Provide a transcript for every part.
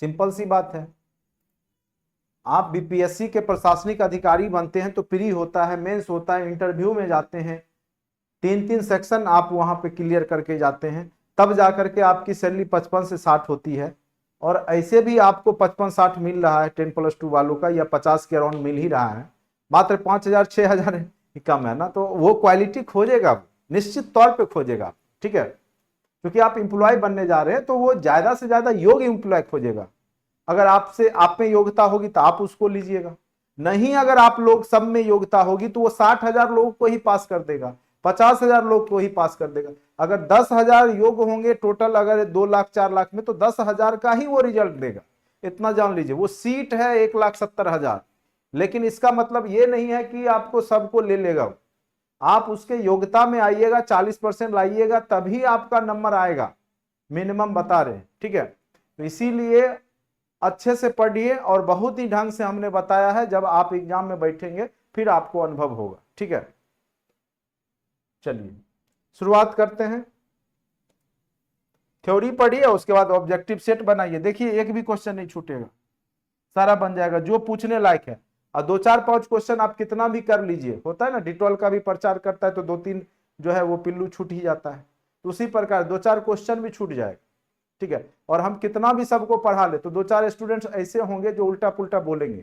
Simple सी बात है। आप बीपीएससी के प्रशासनिक अधिकारी बनते हैं तो प्री होता है, मेंस होता है, इंटरव्यू में जाते हैं, 3 सेक्शन आप वहां पे क्लियर करके जाते हैं, तब जाकर के आपकी सैलरी 55 से 60 होती है। और ऐसे भी आपको 55-60 मिल रहा है 10+2 वालों का, या 50 के अराउंड मिल ही रहा है, मात्र 5,000-6,000 कम है ना। तो वो क्वालिटी खोजेगा, निश्चित तौर पे खोजेगा, ठीक है। क्योंकि आप इंप्लॉय बनने जा रहे हैं तो वो ज्यादा से ज्यादा योग्य इंप्लॉय खोजेगा। अगर आपसे आप में योग्यता होगी तो आप उसको लीजिएगा, नहीं अगर आप लोग सब में योग्यता होगी तो वो 60,000 लोगों को ही पास कर देगा, 50,000 लोग को ही पास कर देगा। अगर 10,000 योग्य होंगे टोटल, अगर 2 लाख 4 लाख में, तो 10,000 का ही वो रिजल्ट देगा, इतना जान लीजिए। वो सीट है 1,70,000, लेकिन इसका मतलब ये नहीं है कि आपको सबको ले लेगा। आप उसके योग्यता में आइएगा, 40% लाइएगा तभी आपका नंबर आएगा, मिनिमम बता रहे हैं, ठीक है। तो इसीलिए अच्छे से पढ़िए, और बहुत ही ढंग से हमने बताया है, जब आप एग्जाम में बैठेंगे फिर आपको अनुभव होगा, ठीक है। चलिए शुरुआत करते हैं। थ्योरी पढ़िए, उसके बाद ऑब्जेक्टिव सेट बनाइए। देखिए एक भी क्वेश्चन नहीं छूटेगा, सारा बन जाएगा जो पूछने लायक है। और 2-4-5 क्वेश्चन आप कितना भी कर लीजिए, होता है ना डिटॉल का भी प्रचार करता है तो 2-3 जो है वो पिल्लू छूट ही जाता है, तो उसी प्रकार 2-4 क्वेश्चन भी छूट जाएगा, ठीक है। और हम कितना भी सबको पढ़ा ले तो 2-4 स्टूडेंट्स ऐसे होंगे जो उल्टा पुल्टा बोलेंगे,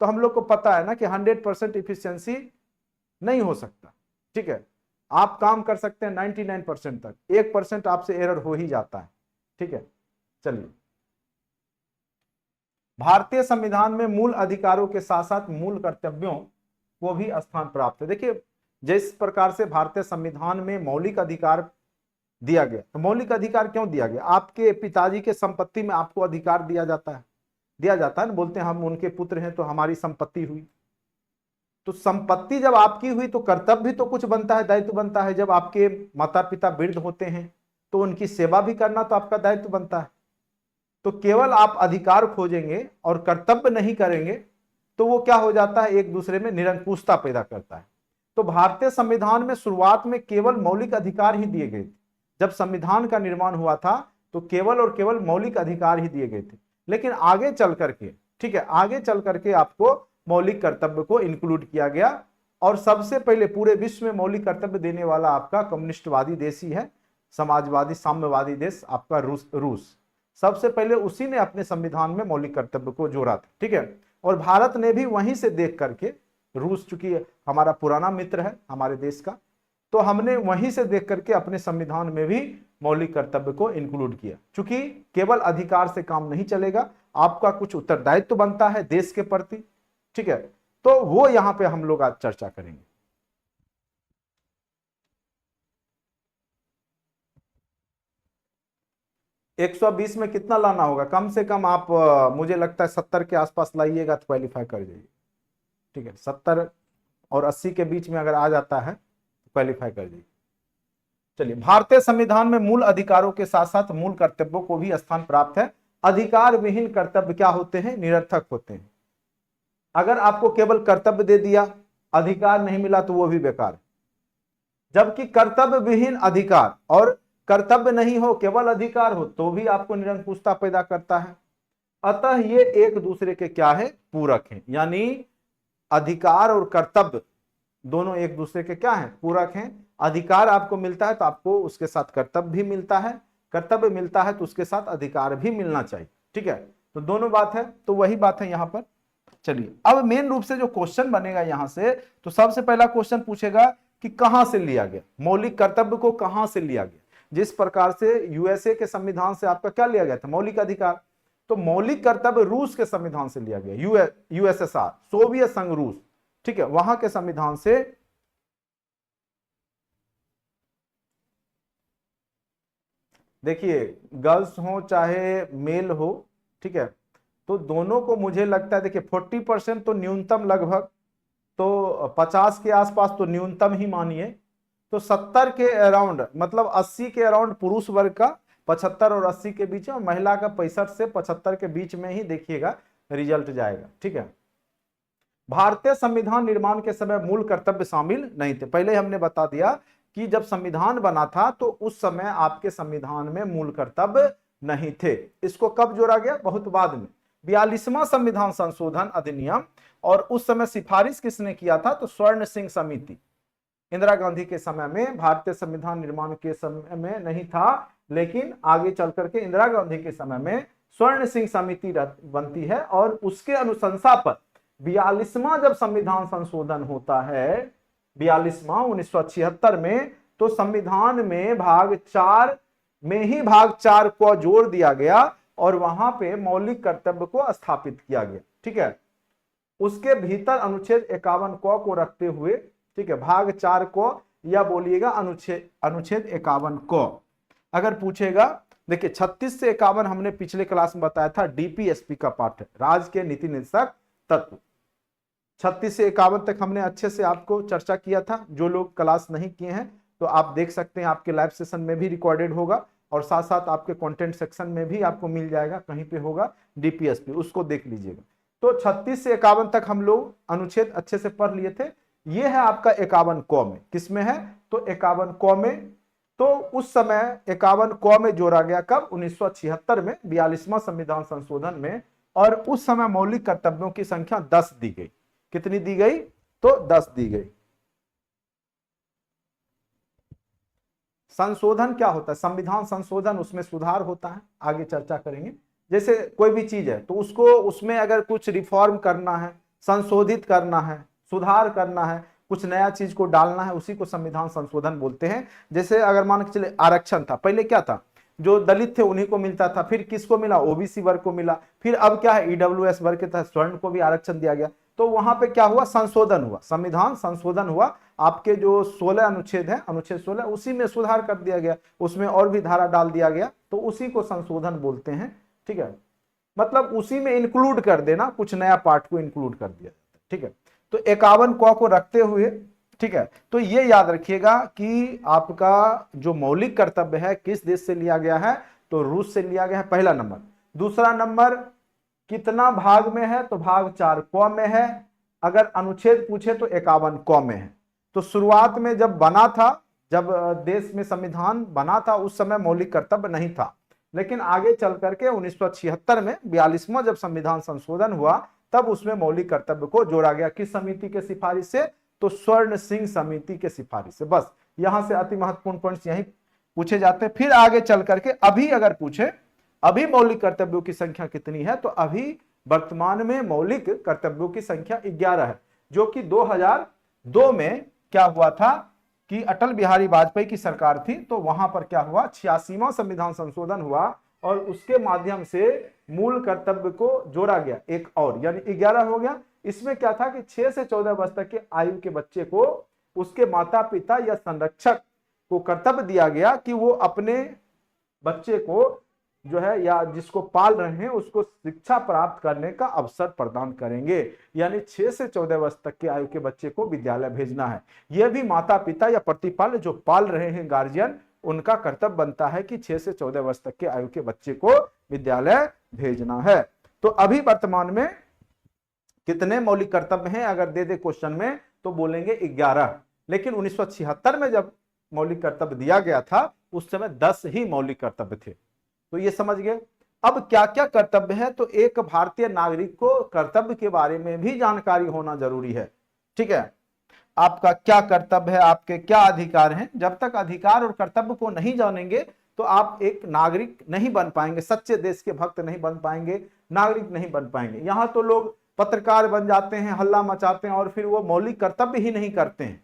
तो हम लोग को पता है ना कि 100% इफिशियंसी नहीं हो सकता, ठीक है। आप काम कर सकते हैं 99% तक, 1% आपसे एरर हो ही जाता है, ठीक है। चलिए, भारतीय संविधान में मूल अधिकारों के साथ साथ मूल कर्तव्यों को भी स्थान प्राप्त है। देखिए जिस प्रकार से भारतीय संविधान में मौलिक अधिकार दिया गया, तो मौलिक अधिकार क्यों दिया गया? आपके पिताजी के संपत्ति में आपको अधिकार दिया जाता है, ना, बोलते हैं हम उनके पुत्र हैं तो हमारी संपत्ति हुई। तो संपत्ति जब आपकी हुई तो कर्तव्य भी तो कुछ बनता है, दायित्व बनता है। जब आपके माता पिता वृद्ध होते हैं तो उनकी सेवा भी करना तो आपका दायित्व बनता है। तो केवल आप अधिकार खोजेंगे और कर्तव्य नहीं करेंगे तो वो क्या हो जाता है, एक दूसरे में निरंकुशता पैदा करता है। तो भारतीय संविधान में शुरुआत में केवल मौलिक अधिकार ही दिए गए थे। जब संविधान का निर्माण हुआ था तो केवल और केवल मौलिक अधिकार ही दिए गए थे, लेकिन आगे चल करके, ठीक है, आगे चल करके आपको मौलिक कर्तव्य को इंक्लूड किया गया। और सबसे पहले पूरे विश्व में मौलिक कर्तव्य देने वाला आपका कम्युनिस्टवादी देश ही है, समाजवादी साम्यवादी देश आपका रूस। सबसे पहले उसी ने अपने संविधान में मौलिक कर्तव्य को जोड़ा था, ठीक है। और भारत ने भी वहीं से देख करके, रूस चूंकि हमारा पुराना मित्र है हमारे देश का, तो हमने वहीं से देख करके अपने संविधान में भी मौलिक कर्तव्य को इंक्लूड किया। चूंकि केवल अधिकार से काम नहीं चलेगा, आपका कुछ उत्तरदायित्व बनता है देश के प्रति, ठीक है। तो वो यहां पे हम लोग आज चर्चा करेंगे। एक 120 में कितना लाना होगा? कम से कम आप मुझे लगता है 70 के आसपास लाइएगा तो क्वालिफाई कर जाइए, ठीक है। 70 और 80 के बीच में अगर आ जाता है तो क्वालिफाई कर जाइए। चलिए, भारतीय संविधान में मूल अधिकारों के साथ साथ मूल कर्तव्यों को भी स्थान प्राप्त है। अधिकार विहीन कर्तव्य क्या होते हैं? निरर्थक होते हैं। अगर आपको केवल कर्तव्य दे दिया, अधिकार नहीं मिला तो वो भी बेकार है। जबकि कर्तव्य विहीन अधिकार और कर्तव्य नहीं हो केवल अधिकार हो तो भी आपको निरंकुशता पैदा करता है। अतः ये एक दूसरे के क्या है? पूरक हैं। यानी अधिकार और कर्तव्य दोनों एक दूसरे के क्या हैं? पूरक हैं। अधिकार आपको मिलता है तो आपको उसके साथ कर्तव्य भी मिलता है, कर्तव्य मिलता है तो उसके साथ अधिकार भी मिलना चाहिए, ठीक है। तो दोनों बात है, तो वही बात है यहां पर। चलिए, अब मेन रूप से जो क्वेश्चन बनेगा यहां से, तो सबसे पहला क्वेश्चन पूछेगा कि कहां से लिया गया मौलिक कर्तव्य को, कहां से लिया गया। जिस प्रकार से यूएसए के संविधान से आपका क्या लिया गया था? मौलिक अधिकार। तो मौलिक कर्तव्य रूस के संविधान से लिया गया, यूएसएसआर, सोवियत संघ रूस, ठीक है, वहां के संविधान से। देखिए, गर्ल्स हो चाहे मेल हो, ठीक है, तो दोनों को मुझे लगता है, देखिए 40% तो न्यूनतम लगभग, तो 50 के आसपास तो न्यूनतम ही मानिए, तो 70 के अराउंड, मतलब 80 के अराउंड पुरुष वर्ग का, 75 और 80 के बीच में महिला का, 65 से 75 के बीच में ही देखिएगा रिजल्ट जाएगा, ठीक है। भारतीय संविधान निर्माण के समय मूल कर्तव्य शामिल नहीं थे। पहले हमने बता दिया कि जब संविधान बना था तो उस समय आपके संविधान में मूल कर्तव्य नहीं थे। इसको कब जोड़ा गया? बहुत बाद में। 42वां संविधान संशोधन अधिनियम, और उस समय सिफारिश किसने किया था? तो स्वर्ण सिंह समिति। इंदिरा गांधी के समय में, भारतीय संविधान निर्माण के समय में नहीं था, लेकिन आगे चल करके इंदिरा गांधी के समय में स्वर्ण सिंह समिति बनती है, और उसके अनुशंसा पर 42वां जब संविधान संशोधन होता है, 42वां 1976 में, तो संविधान में भाग 4 में ही भाग 4 को जोड़ दिया गया और वहां पे मौलिक कर्तव्य को स्थापित किया गया। ठीक है, उसके भीतर अनुच्छेद 51 को रखते हुए, ठीक है, भाग 4 को, या बोलिएगा अनुच्छेद 51 को अगर पूछेगा। देखिए 36 से 51 हमने पिछले क्लास में बताया था, डीपीएसपी का पार्ट है, राज्य के नीति निर्देशक तत्व। 36 से 51 तक हमने अच्छे से आपको चर्चा किया था। जो लोग क्लास नहीं किए हैं तो आप देख सकते हैं, आपके लाइव सेशन में भी रिकॉर्डेड होगा, और साथ साथ आपके कंटेंट सेक्शन में भी आपको मिल जाएगा, कहीं पे होगा डीपीएसपी, उसको देख लीजिएगा। तो 36 से 51 तक हम लोग अनुच्छेद अच्छे से पढ़ लिए थे। ये है आपका 51 क में, किसमें है? तो 51 क में। तो उस समय 51 क में जोड़ा गया कब? 1976 में, 42वां संविधान संशोधन में, और उस समय मौलिक कर्तव्यों की संख्या 10 दी गई। कितनी दी गई? तो 10 दी गई। संशोधन क्या होता है? संविधान संशोधन, उसमें सुधार होता है, आगे चर्चा करेंगे। जैसे कोई भी चीज है तो उसको, उसमें अगर कुछ रिफॉर्म करना है, संशोधित करना है, सुधार करना है, कुछ नया चीज को डालना है, उसी को संविधान संशोधन बोलते हैं। जैसे अगर मान के चले आरक्षण था, पहले क्या था? जो दलित थे उन्हीं को मिलता था, फिर किसको मिला? ओबीसी वर्ग को मिला, फिर अब क्या है? ईडब्ल्यूएस वर्ग के तहत स्वर्ण को भी आरक्षण दिया गया। तो वहां पे क्या हुआ? संशोधन हुआ, संविधान संशोधन हुआ। आपके जो 16 अनुच्छेद है, अनुच्छेद 16, उसी में सुधार कर दिया गया, उसमें और भी धारा डाल दिया गया, तो उसी को संशोधन बोलते हैं। ठीक है, मतलब उसी में इंक्लूड कर देना, कुछ नया पार्ट को इंक्लूड कर दिया जाता है। ठीक है, तो 51 को रखते हुए, ठीक है, तो ये याद रखिएगा कि आपका जो मौलिक कर्तव्य है किस देश से लिया गया है? तो रूस से लिया गया है, पहला नंबर। दूसरा नंबर, कितना भाग में है? तो भाग 4 क में है। अगर अनुच्छेद पूछे तो 51 क में है। तो शुरुआत में जब बना था, जब देश में संविधान बना था, उस समय मौलिक कर्तव्य नहीं था, लेकिन आगे चल करके 1976 में 42वां जब संविधान संशोधन हुआ, तब उसमें मौलिक कर्तव्य को जोड़ा गया। किस समिति के सिफारिश से? तो स्वर्ण सिंह समिति के सिफारिश से। बस यहां से अति महत्वपूर्ण पॉइंट्स यही पूछे जाते हैं। फिर आगे चल करके अभी अगर पूछे, अभी मौलिक कर्तव्यों की संख्या कितनी है? तो अभी वर्तमान में मौलिक कर्तव्यों की संख्या 11 है, जो कि 2002 में क्या हुआ था कि अटल बिहारी वाजपेयी की सरकार थी, तो वहां पर क्या हुआ? 86वां संविधान संशोधन हुआ, और उसके माध्यम से मूल कर्तव्य को जोड़ा गया एक और, यानी 11 हो गया। इसमें क्या था कि 6 से 14 वर्ष तक के आयु के बच्चे को उसके माता पिता या संरक्षक को कर्तव्य दिया गया कि वो अपने बच्चे को जो है, या जिसको पाल रहे हैं, उसको शिक्षा प्राप्त करने का अवसर प्रदान करेंगे। यानी 6 से 14 वर्ष तक के आयु के बच्चे को विद्यालय भेजना है। यह भी माता पिता या प्रतिपाल जो पाल रहे हैं, गार्जियन, उनका कर्तव्य बनता है कि 6 से 14 वर्ष तक के आयु के बच्चे को विद्यालय भेजना है। तो अभी वर्तमान में कितने मौलिक कर्तव्य हैं? अगर दे दे क्वेश्चन में तो बोलेंगे 11, लेकिन 1976 में जब मौलिक कर्तव्य दिया गया था, उस समय 10 ही मौलिक कर्तव्य थे। तो ये समझ गए। अब क्या क्या कर्तव्य है? तो एक भारतीय नागरिक को कर्तव्य के बारे में भी जानकारी होना जरूरी है। ठीक है, आपका क्या कर्तव्य है, आपके क्या अधिकार हैं। जब तक अधिकार और कर्तव्य को नहीं जानेंगे तो आप एक नागरिक नहीं बन पाएंगे, सच्चे देश के भक्त नहीं बन पाएंगे, नागरिक नहीं बन पाएंगे। यहां तो लोग पत्रकार बन जाते हैं, हल्ला मचाते हैं, और फिर वो मौलिक कर्तव्य ही नहीं करते हैं।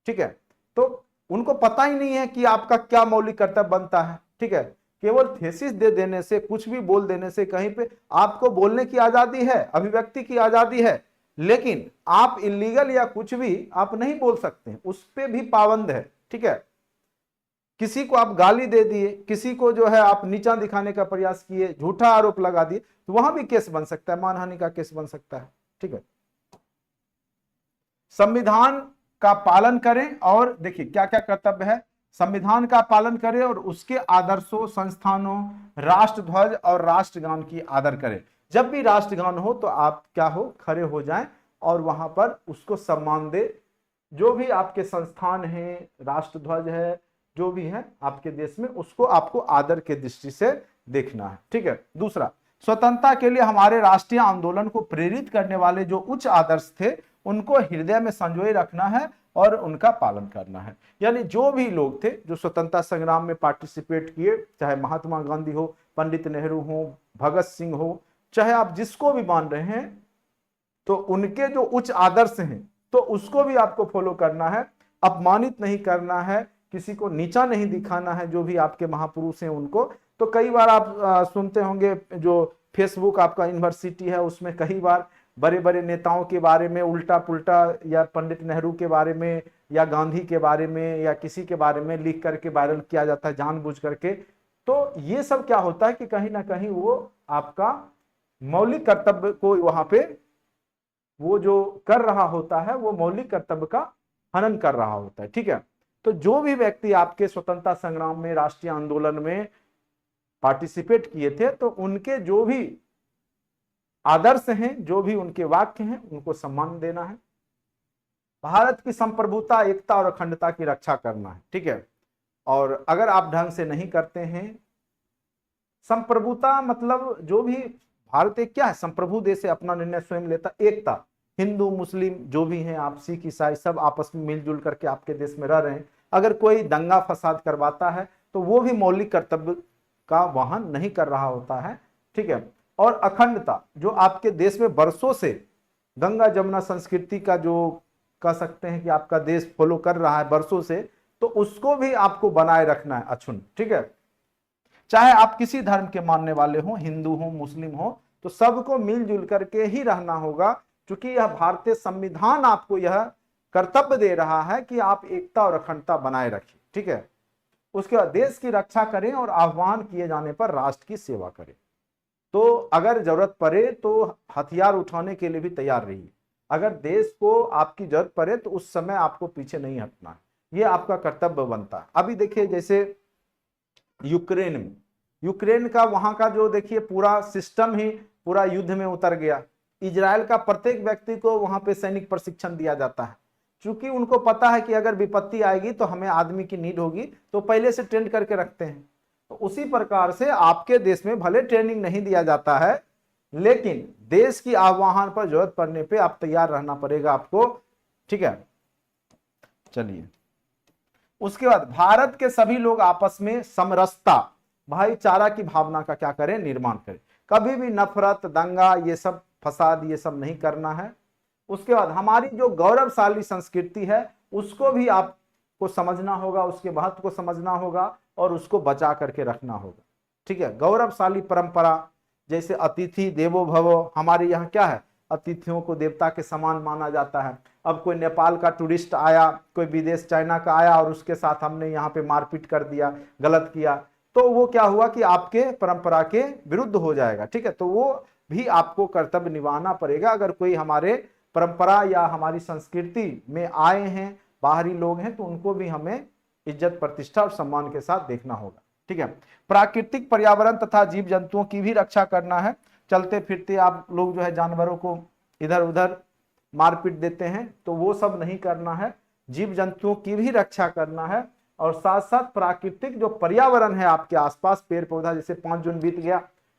ठीक है, तो उनको पता ही नहीं है कि आपका क्या मौलिक कर्तव्य बनता है। ठीक है, केवल थेसिस दे देने से, कुछ भी बोल देने से, कहीं पे आपको बोलने की आजादी है, अभिव्यक्ति की आजादी है, लेकिन आप इलीगल या कुछ भी आप नहीं बोल सकते, उस पर भी पाबंद है। ठीक है, किसी को आप गाली दे दिए, किसी को जो है आप नीचा दिखाने का प्रयास किए, झूठा आरोप लगा दिए, तो वहां भी केस बन सकता है, मानहानि का केस बन सकता है। ठीक है, संविधान का पालन करें, और देखिए क्या क्या कर्तव्य है। संविधान का पालन करें और उसके आदर्शों, संस्थानों, राष्ट्रध्वज और राष्ट्रगान की आदर करें। जब भी राष्ट्रगान हो तो आप क्या हो, खड़े हो जाएं और वहां पर उसको सम्मान दे। जो भी आपके संस्थान हैं, राष्ट्रध्वज है, जो भी है आपके देश में, उसको आपको आदर के दृष्टि से देखना है। ठीक है। दूसरा, स्वतंत्रता के लिए हमारे राष्ट्रीय आंदोलन को प्रेरित करने वाले जो उच्च आदर्श थे उनको हृदय में संजोए रखना है और उनका पालन करना है। यानी जो भी लोग थे जो स्वतंत्रता संग्राम में पार्टिसिपेट किए, चाहे महात्मा गांधी हो, पंडित नेहरू हो, भगत सिंह हो, चाहे आप जिसको भी मान रहे हैं, तो उनके जो उच्च आदर्श हैं तो उसको भी आपको फॉलो करना है, अपमानित नहीं करना है, किसी को नीचा नहीं दिखाना है, जो भी आपके महापुरुष हैं उनको। तो कई बार आप सुनते होंगे जो फेसबुक आपका यूनिवर्सिटी है उसमें कई बार बड़े बड़े नेताओं के बारे में उल्टा पुल्टा, या पंडित नेहरू के बारे में या गांधी के बारे में या किसी के बारे में लिख करके वायरल किया जाता है जानबूझ करके। तो ये सब क्या होता है कि कहीं ना कहीं वो आपका मौलिक कर्तव्य को वहां पे वो जो कर रहा होता है वो मौलिक कर्तव्य का हनन कर रहा होता है। ठीक है। तो जो भी व्यक्ति आपके स्वतंत्रता संग्राम में, राष्ट्रीय आंदोलन में पार्टिसिपेट किए थे, तो उनके जो भी आदर्श हैं, जो भी उनके वाक्य हैं, उनको सम्मान देना है। भारत की संप्रभुता, एकता और अखंडता की रक्षा करना है। ठीक है। और अगर आप ढंग से नहीं करते हैं, संप्रभुता मतलब जो भी भारत एक क्या है, संप्रभु देश से अपना निर्णय स्वयं लेता। एकता, हिंदू मुस्लिम जो भी हैं, आप सिख ईसाई सब आपस में मिलजुल करके आपके देश में रह रहे हैं। अगर कोई दंगा फसाद करवाता है तो वो भी मौलिक कर्तव्य का वहन नहीं कर रहा होता है। ठीक है। और अखंडता, जो आपके देश में बरसों से गंगा जमुना संस्कृति का जो कह सकते हैं कि आपका देश फॉलो कर रहा है बरसों से, तो उसको भी आपको बनाए रखना है अक्षुण्ण। ठीक है। चाहे आप किसी धर्म के मानने वाले हो, हिंदू हो, मुस्लिम हो, तो सबको मिलजुल करके ही रहना होगा, क्योंकि यह भारतीय संविधान आपको यह कर्तव्य दे रहा है कि आप एकता और अखंडता बनाए रखिए। ठीक है। उसके बाद देश की रक्षा करें और आह्वान किए जाने पर राष्ट्र की सेवा करें। तो अगर जरूरत पड़े तो हथियार उठाने के लिए भी तैयार रहिए। अगर देश को आपकी जरूरत पड़े तो उस समय आपको पीछे नहीं हटना है, ये आपका कर्तव्य बनता है। अभी देखिए जैसे यूक्रेन में, यूक्रेन का वहां का जो देखिए पूरा सिस्टम ही पूरा युद्ध में उतर गया। इजराइल का प्रत्येक व्यक्ति को वहां पे सैनिक प्रशिक्षण दिया जाता है, क्योंकि उनको पता है कि अगर विपत्ति आएगी तो हमें आदमी की नीड होगी, तो पहले से ट्रेंड करके रखते हैं। तो उसी प्रकार से आपके देश में भले ट्रेनिंग नहीं दिया जाता है, लेकिन देश की आह्वान पर जरूरत पड़ने पे आप तैयार रहना पड़ेगा आपको। ठीक है। चलिए, उसके बाद भारत के सभी लोग आपस में समरसता, भाईचारा की भावना का क्या करें, निर्माण करें। कभी भी नफरत, दंगा, ये सब फसाद, ये सब नहीं करना है। उसके बाद हमारी जो गौरवशाली संस्कृति है उसको भी आपको समझना होगा, उसके महत्व को समझना होगा और उसको बचा करके रखना होगा। ठीक है। गौरवशाली परंपरा, जैसे अतिथि देवो भव, हमारे यहाँ क्या है, अतिथियों को देवता के समान माना जाता है। अब कोई नेपाल का टूरिस्ट आया, कोई विदेश चाइना का आया और उसके साथ हमने यहाँ पे मारपीट कर दिया, गलत किया, तो वो क्या हुआ कि आपके परंपरा के विरुद्ध हो जाएगा। ठीक है। तो वो भी आपको कर्तव्य निभाना पड़ेगा। अगर कोई हमारे परंपरा या हमारी संस्कृति में आए हैं, बाहरी लोग हैं, तो उनको भी हमें इज्जत, प्रतिष्ठा और सम्मान के साथ देखना होगा। ठीक है। प्राकृतिक पर्यावरण तथा जीव जंतुओं की भी रक्षा करना है। चलते फिरते आप लोग जो है जानवरों को इधर उधर मारपीट देते हैं, तो वो सब नहीं करना है। जीव जंतुओं की भी रक्षा करना है और साथ साथ प्राकृतिक जो पर्यावरण है आपके आसपास, पेड़ पौधा, जैसे 5 जून बीत गया,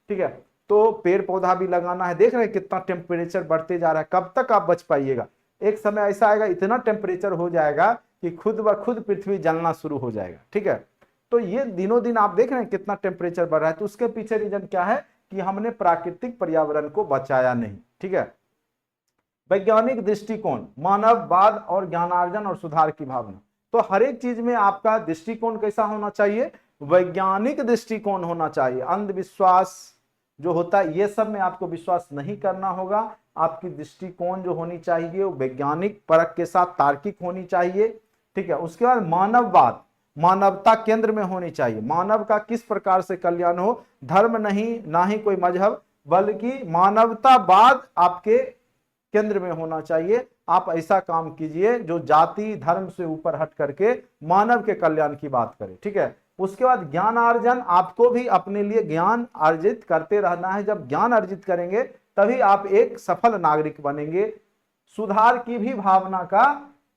ठीक है, तो पेड़ पौधा भी लगाना है। देख रहे हैं कितना टेम्परेचर बढ़ते जा रहा है, कब तक आप बच पाइएगा। एक समय ऐसा आएगा इतना टेम्परेचर हो जाएगा कि खुद ब खुद पृथ्वी जलना शुरू हो जाएगा। ठीक है। तो ये दिनों दिन आप देख रहे हैं कितना टेम्परेचर बढ़ रहा है, तो उसके पीछे रीजन क्या है कि हमने प्राकृतिक पर्यावरण को बचाया नहीं। ठीक है। वैज्ञानिक दृष्टिकोण, मानववाद और ज्ञानार्जन और सुधार की भावना। तो हर एक चीज में आपका दृष्टिकोण कैसा होना चाहिए, वैज्ञानिक दृष्टिकोण होना चाहिए। अंधविश्वास जो होता है ये सब में आपको विश्वास नहीं करना होगा। आपकी दृष्टिकोण जो होनी चाहिए वो वैज्ञानिक परख के साथ तार्किक होनी चाहिए। ठीक है। उसके बाद मानववाद, मानवता केंद्र में होनी चाहिए। मानव का किस प्रकार से कल्याण हो, धर्म नहीं, ना ही कोई मजहब, बल्कि मानवतावाद आपके केंद्र में होना चाहिए। आप ऐसा काम कीजिए जो जाति धर्म से ऊपर हट करके मानव के कल्याण की बात करे। ठीक है। उसके बाद ज्ञान अर्जन, आपको भी अपने लिए ज्ञान अर्जित करते रहना है। जब ज्ञान अर्जित करेंगे तभी आप एक सफल नागरिक बनेंगे। सुधार की भी भावना का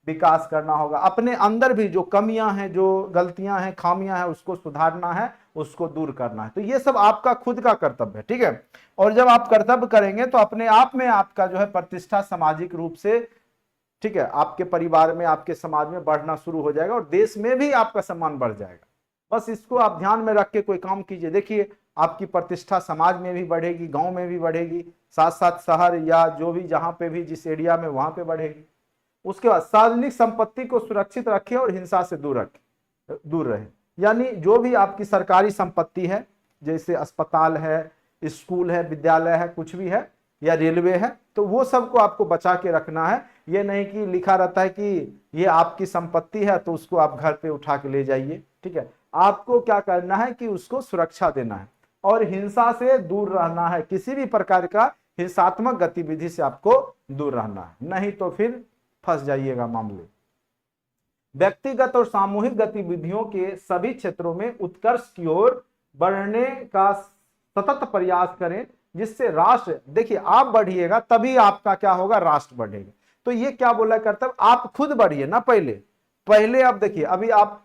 विकास करना होगा। अपने अंदर भी जो कमियां हैं, जो गलतियां हैं, खामियां हैं, उसको सुधारना है उसको दूर करना है। तो ये सब आपका खुद का कर्तव्य है, ठीक है। और जब आप कर्तव्य करेंगे तो अपने आप में आपका जो है प्रतिष्ठा सामाजिक रूप से, ठीक है, आपके परिवार में, आपके समाज में बढ़ना शुरू हो जाएगा और देश में भी आपका सम्मान बढ़ जाएगा। बस इसको आप ध्यान में रख के कोई काम कीजिए, देखिए आपकी प्रतिष्ठा समाज में भी बढ़ेगी, गांव में भी बढ़ेगी, साथ साथ शहर या जो भी जहां पे भी जिस एरिया में वहां पे बढ़ेगी। उसके बाद सार्वजनिक संपत्ति को सुरक्षित रखें और हिंसा से दूर रहे। यानी जो भी आपकी सरकारी संपत्ति है, जैसे अस्पताल है, स्कूल है, विद्यालय है, कुछ भी है, या रेलवे है, तो वो सबको आपको बचा के रखना है। ये नहीं कि लिखा रहता है कि ये आपकी संपत्ति है तो उसको आप घर पे उठा के ले जाइए, ठीक है। आपको क्या करना है कि उसको सुरक्षा देना है और हिंसा से दूर रहना है, किसी भी प्रकार का हिंसात्मक गतिविधि से आपको दूर रहना है, नहीं तो फिर फंस जाइएगा मामले। व्यक्तिगत और सामूहिक गतिविधियों के सभी क्षेत्रों में उत्कर्ष की ओर बढ़ने का सतत प्रयास करें, जिससे राष्ट्र, देखिए आप बढ़िएगा तभी आपका क्या होगा, राष्ट्र बढ़ेगा। तो ये क्या बोला करता है, आप खुद बढ़िए ना, पहले आप देखिए, अभी आप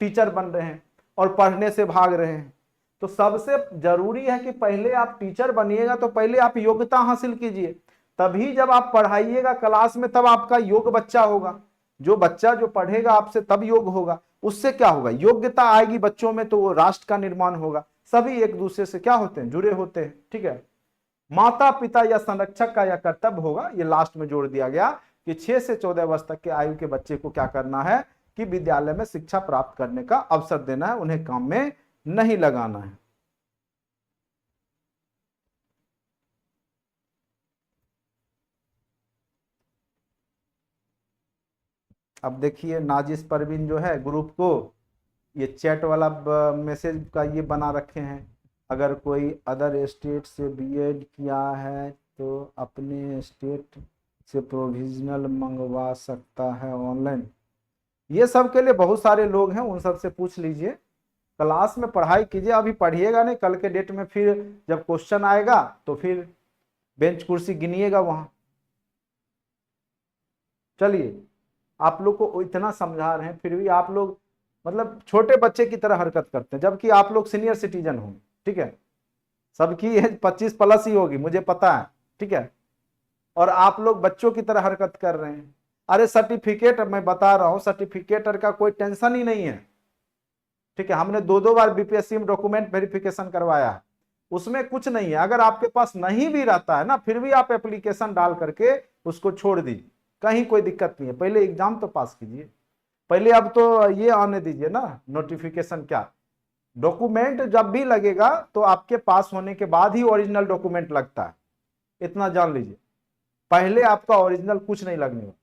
टीचर बन रहे हैं और पढ़ने से भाग रहे हैं, तो सबसे जरूरी है कि पहले आप टीचर बनिएगा तो पहले आप योग्यता हासिल कीजिए, तभी जब आप पढ़ाइएगा क्लास में तब आपका योग्य बच्चा होगा। जो बच्चा जो पढ़ेगा आपसे तब योग होगा, उससे क्या होगा, योग्यता आएगी बच्चों में तो वो राष्ट्र का निर्माण होगा। सभी एक दूसरे से क्या होते हैं, जुड़े होते हैं, ठीक है। माता पिता या संरक्षक का यह कर्तव्य होगा, ये लास्ट में जोड़ दिया गया कि 6 से 14 वर्ष तक के आयु के बच्चे को क्या करना है कि विद्यालय में शिक्षा प्राप्त करने का अवसर देना है, उन्हें काम में नहीं लगाना है। अब देखिए नाजिस परवीन जो है ग्रुप को ये चैट वाला मैसेज का ये बना रखे हैं, अगर कोई अदर स्टेट से बीएड किया है तो अपने स्टेट से प्रोविजनल मंगवा सकता है ऑनलाइन। ये सब के लिए बहुत सारे लोग हैं, उन सब से पूछ लीजिए, क्लास में पढ़ाई कीजिए, अभी पढ़िएगा नहीं, कल के डेट में फिर जब क्वेश्चन आएगा तो फिर बेंच कुर्सी गिनिएगा वहां। चलिए, आप लोग को इतना समझा रहे हैं फिर भी आप लोग मतलब छोटे बच्चे की तरह हरकत करते हैं, जबकि आप लोग सीनियर सिटीजन होंगे, ठीक है, सबकी एज 25 प्लस ही होगी मुझे पता है, ठीक है, और आप लोग बच्चों की तरह हरकत कर रहे हैं। अरे सर्टिफिकेट मैं बता रहा हूं, सर्टिफिकेट का कोई टेंशन ही नहीं है, ठीक है, हमने 2 बार बीपीएससी में डॉक्यूमेंट वेरिफिकेशन करवाया है, उसमें कुछ नहीं है। अगर आपके पास नहीं भी रहता है ना, फिर भी आप एप्लीकेशन डाल करके उसको छोड़ दीजिए, कहीं कोई दिक्कत नहीं है, पहले एग्जाम तो पास कीजिए पहले। अब तो ये आने दीजिए ना नोटिफिकेशन, क्या डॉक्यूमेंट जब भी लगेगा तो आपके पास होने के बाद ही ओरिजिनल डॉक्यूमेंट लगता है, इतना जान लीजिए, पहले आपका ओरिजिनल कुछ नहीं लगने वाला।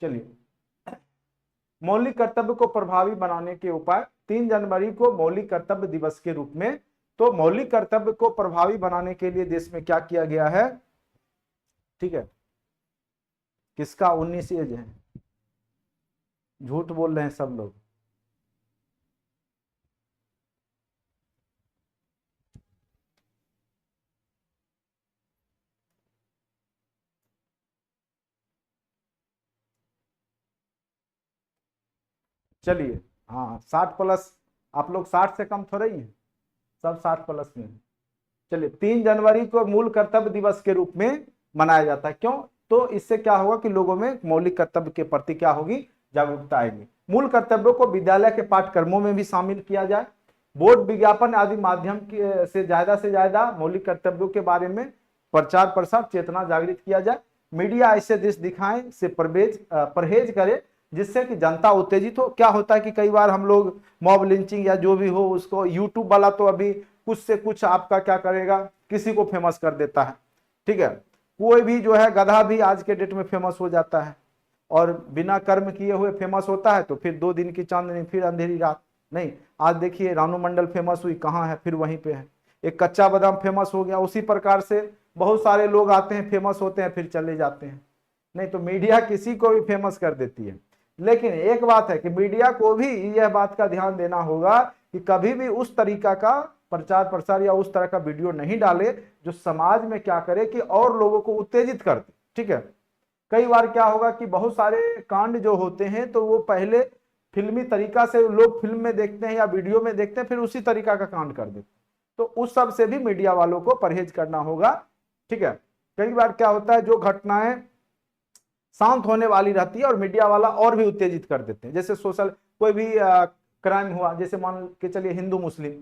चलिए, मौलिक कर्तव्य को प्रभावी बनाने के उपाय, 3 जनवरी को मौलिक कर्तव्य दिवस के रूप में, तो मौलिक कर्तव्य को प्रभावी बनाने के लिए देश में क्या किया गया है, ठीक है, किसका 19 एज है, झूठ बोल रहे हैं सब लोग। चलिए, हाँ 60 प्लस, आप लोग 60 से कम थोड़े ही हैं, सब 60 प्लस में हैं। चलिए, 3 जनवरी को मूल कर्तव्य दिवस के रूप में मनाया जाता है, क्यों, तो इससे क्या होगा कि लोगों में मौलिक कर्तव्य के प्रति क्या होगी, जागरूकता आएगी। मूल कर्तव्यों को विद्यालय के पाठ्यक्रमों में भी शामिल किया जाए, बोर्ड विज्ञापन आदि माध्यम से ज्यादा मौलिक कर्तव्यों के बारे में प्रचार प्रसार चेतना जागृत किया जाए। मीडिया ऐसे दृश्य दिखाएं से परहेज करे जिससे कि जनता उत्तेजित हो। क्या होता है कि कई बार हम लोग मॉब लिंचिंग या जो भी हो उसको, यूट्यूब वाला तो अभी कुछ से कुछ आपका क्या करेगा, किसी को फेमस कर देता है, ठीक है, कोई भी जो है गधा भी आज के डेट में फेमस हो जाता है, और बिना कर्म किए हुए फेमस होता है तो फिर 2 दिन की चांदनी फिर अंधेरी रात। नहीं, आज देखिए रानू मंडल फेमस हुई, कहाँ है, फिर वहीं पे है। एक कच्चा बादाम फेमस हो गया, उसी प्रकार से बहुत सारे लोग आते हैं, फेमस होते हैं, फिर चले जाते हैं। नहीं तो मीडिया किसी को भी फेमस कर देती है, लेकिन एक बात है कि मीडिया को भी यह बात का ध्यान देना होगा कि कभी भी उस तरीका का प्रचार प्रसार या उस तरह का वीडियो नहीं डाले जो समाज में क्या करे कि और लोगों को उत्तेजित कर दे, ठीक है। कई बार क्या होगा कि बहुत सारे कांड जो होते हैं तो वो पहले फिल्मी तरीका से लोग फिल्म में देखते हैं या वीडियो में देखते हैं, फिर उसी तरीका का कांड कर देते हैं। तो उस सब से भी मीडिया वालों को परहेज करना होगा। ठीक है, कई बार क्या होता है, जो घटनाएं शांत होने वाली रहती है और मीडिया वाला और भी उत्तेजित कर देते हैं। जैसे सोशल कोई भी क्राइम हुआ, जैसे मान के चलिए हिंदू मुस्लिम,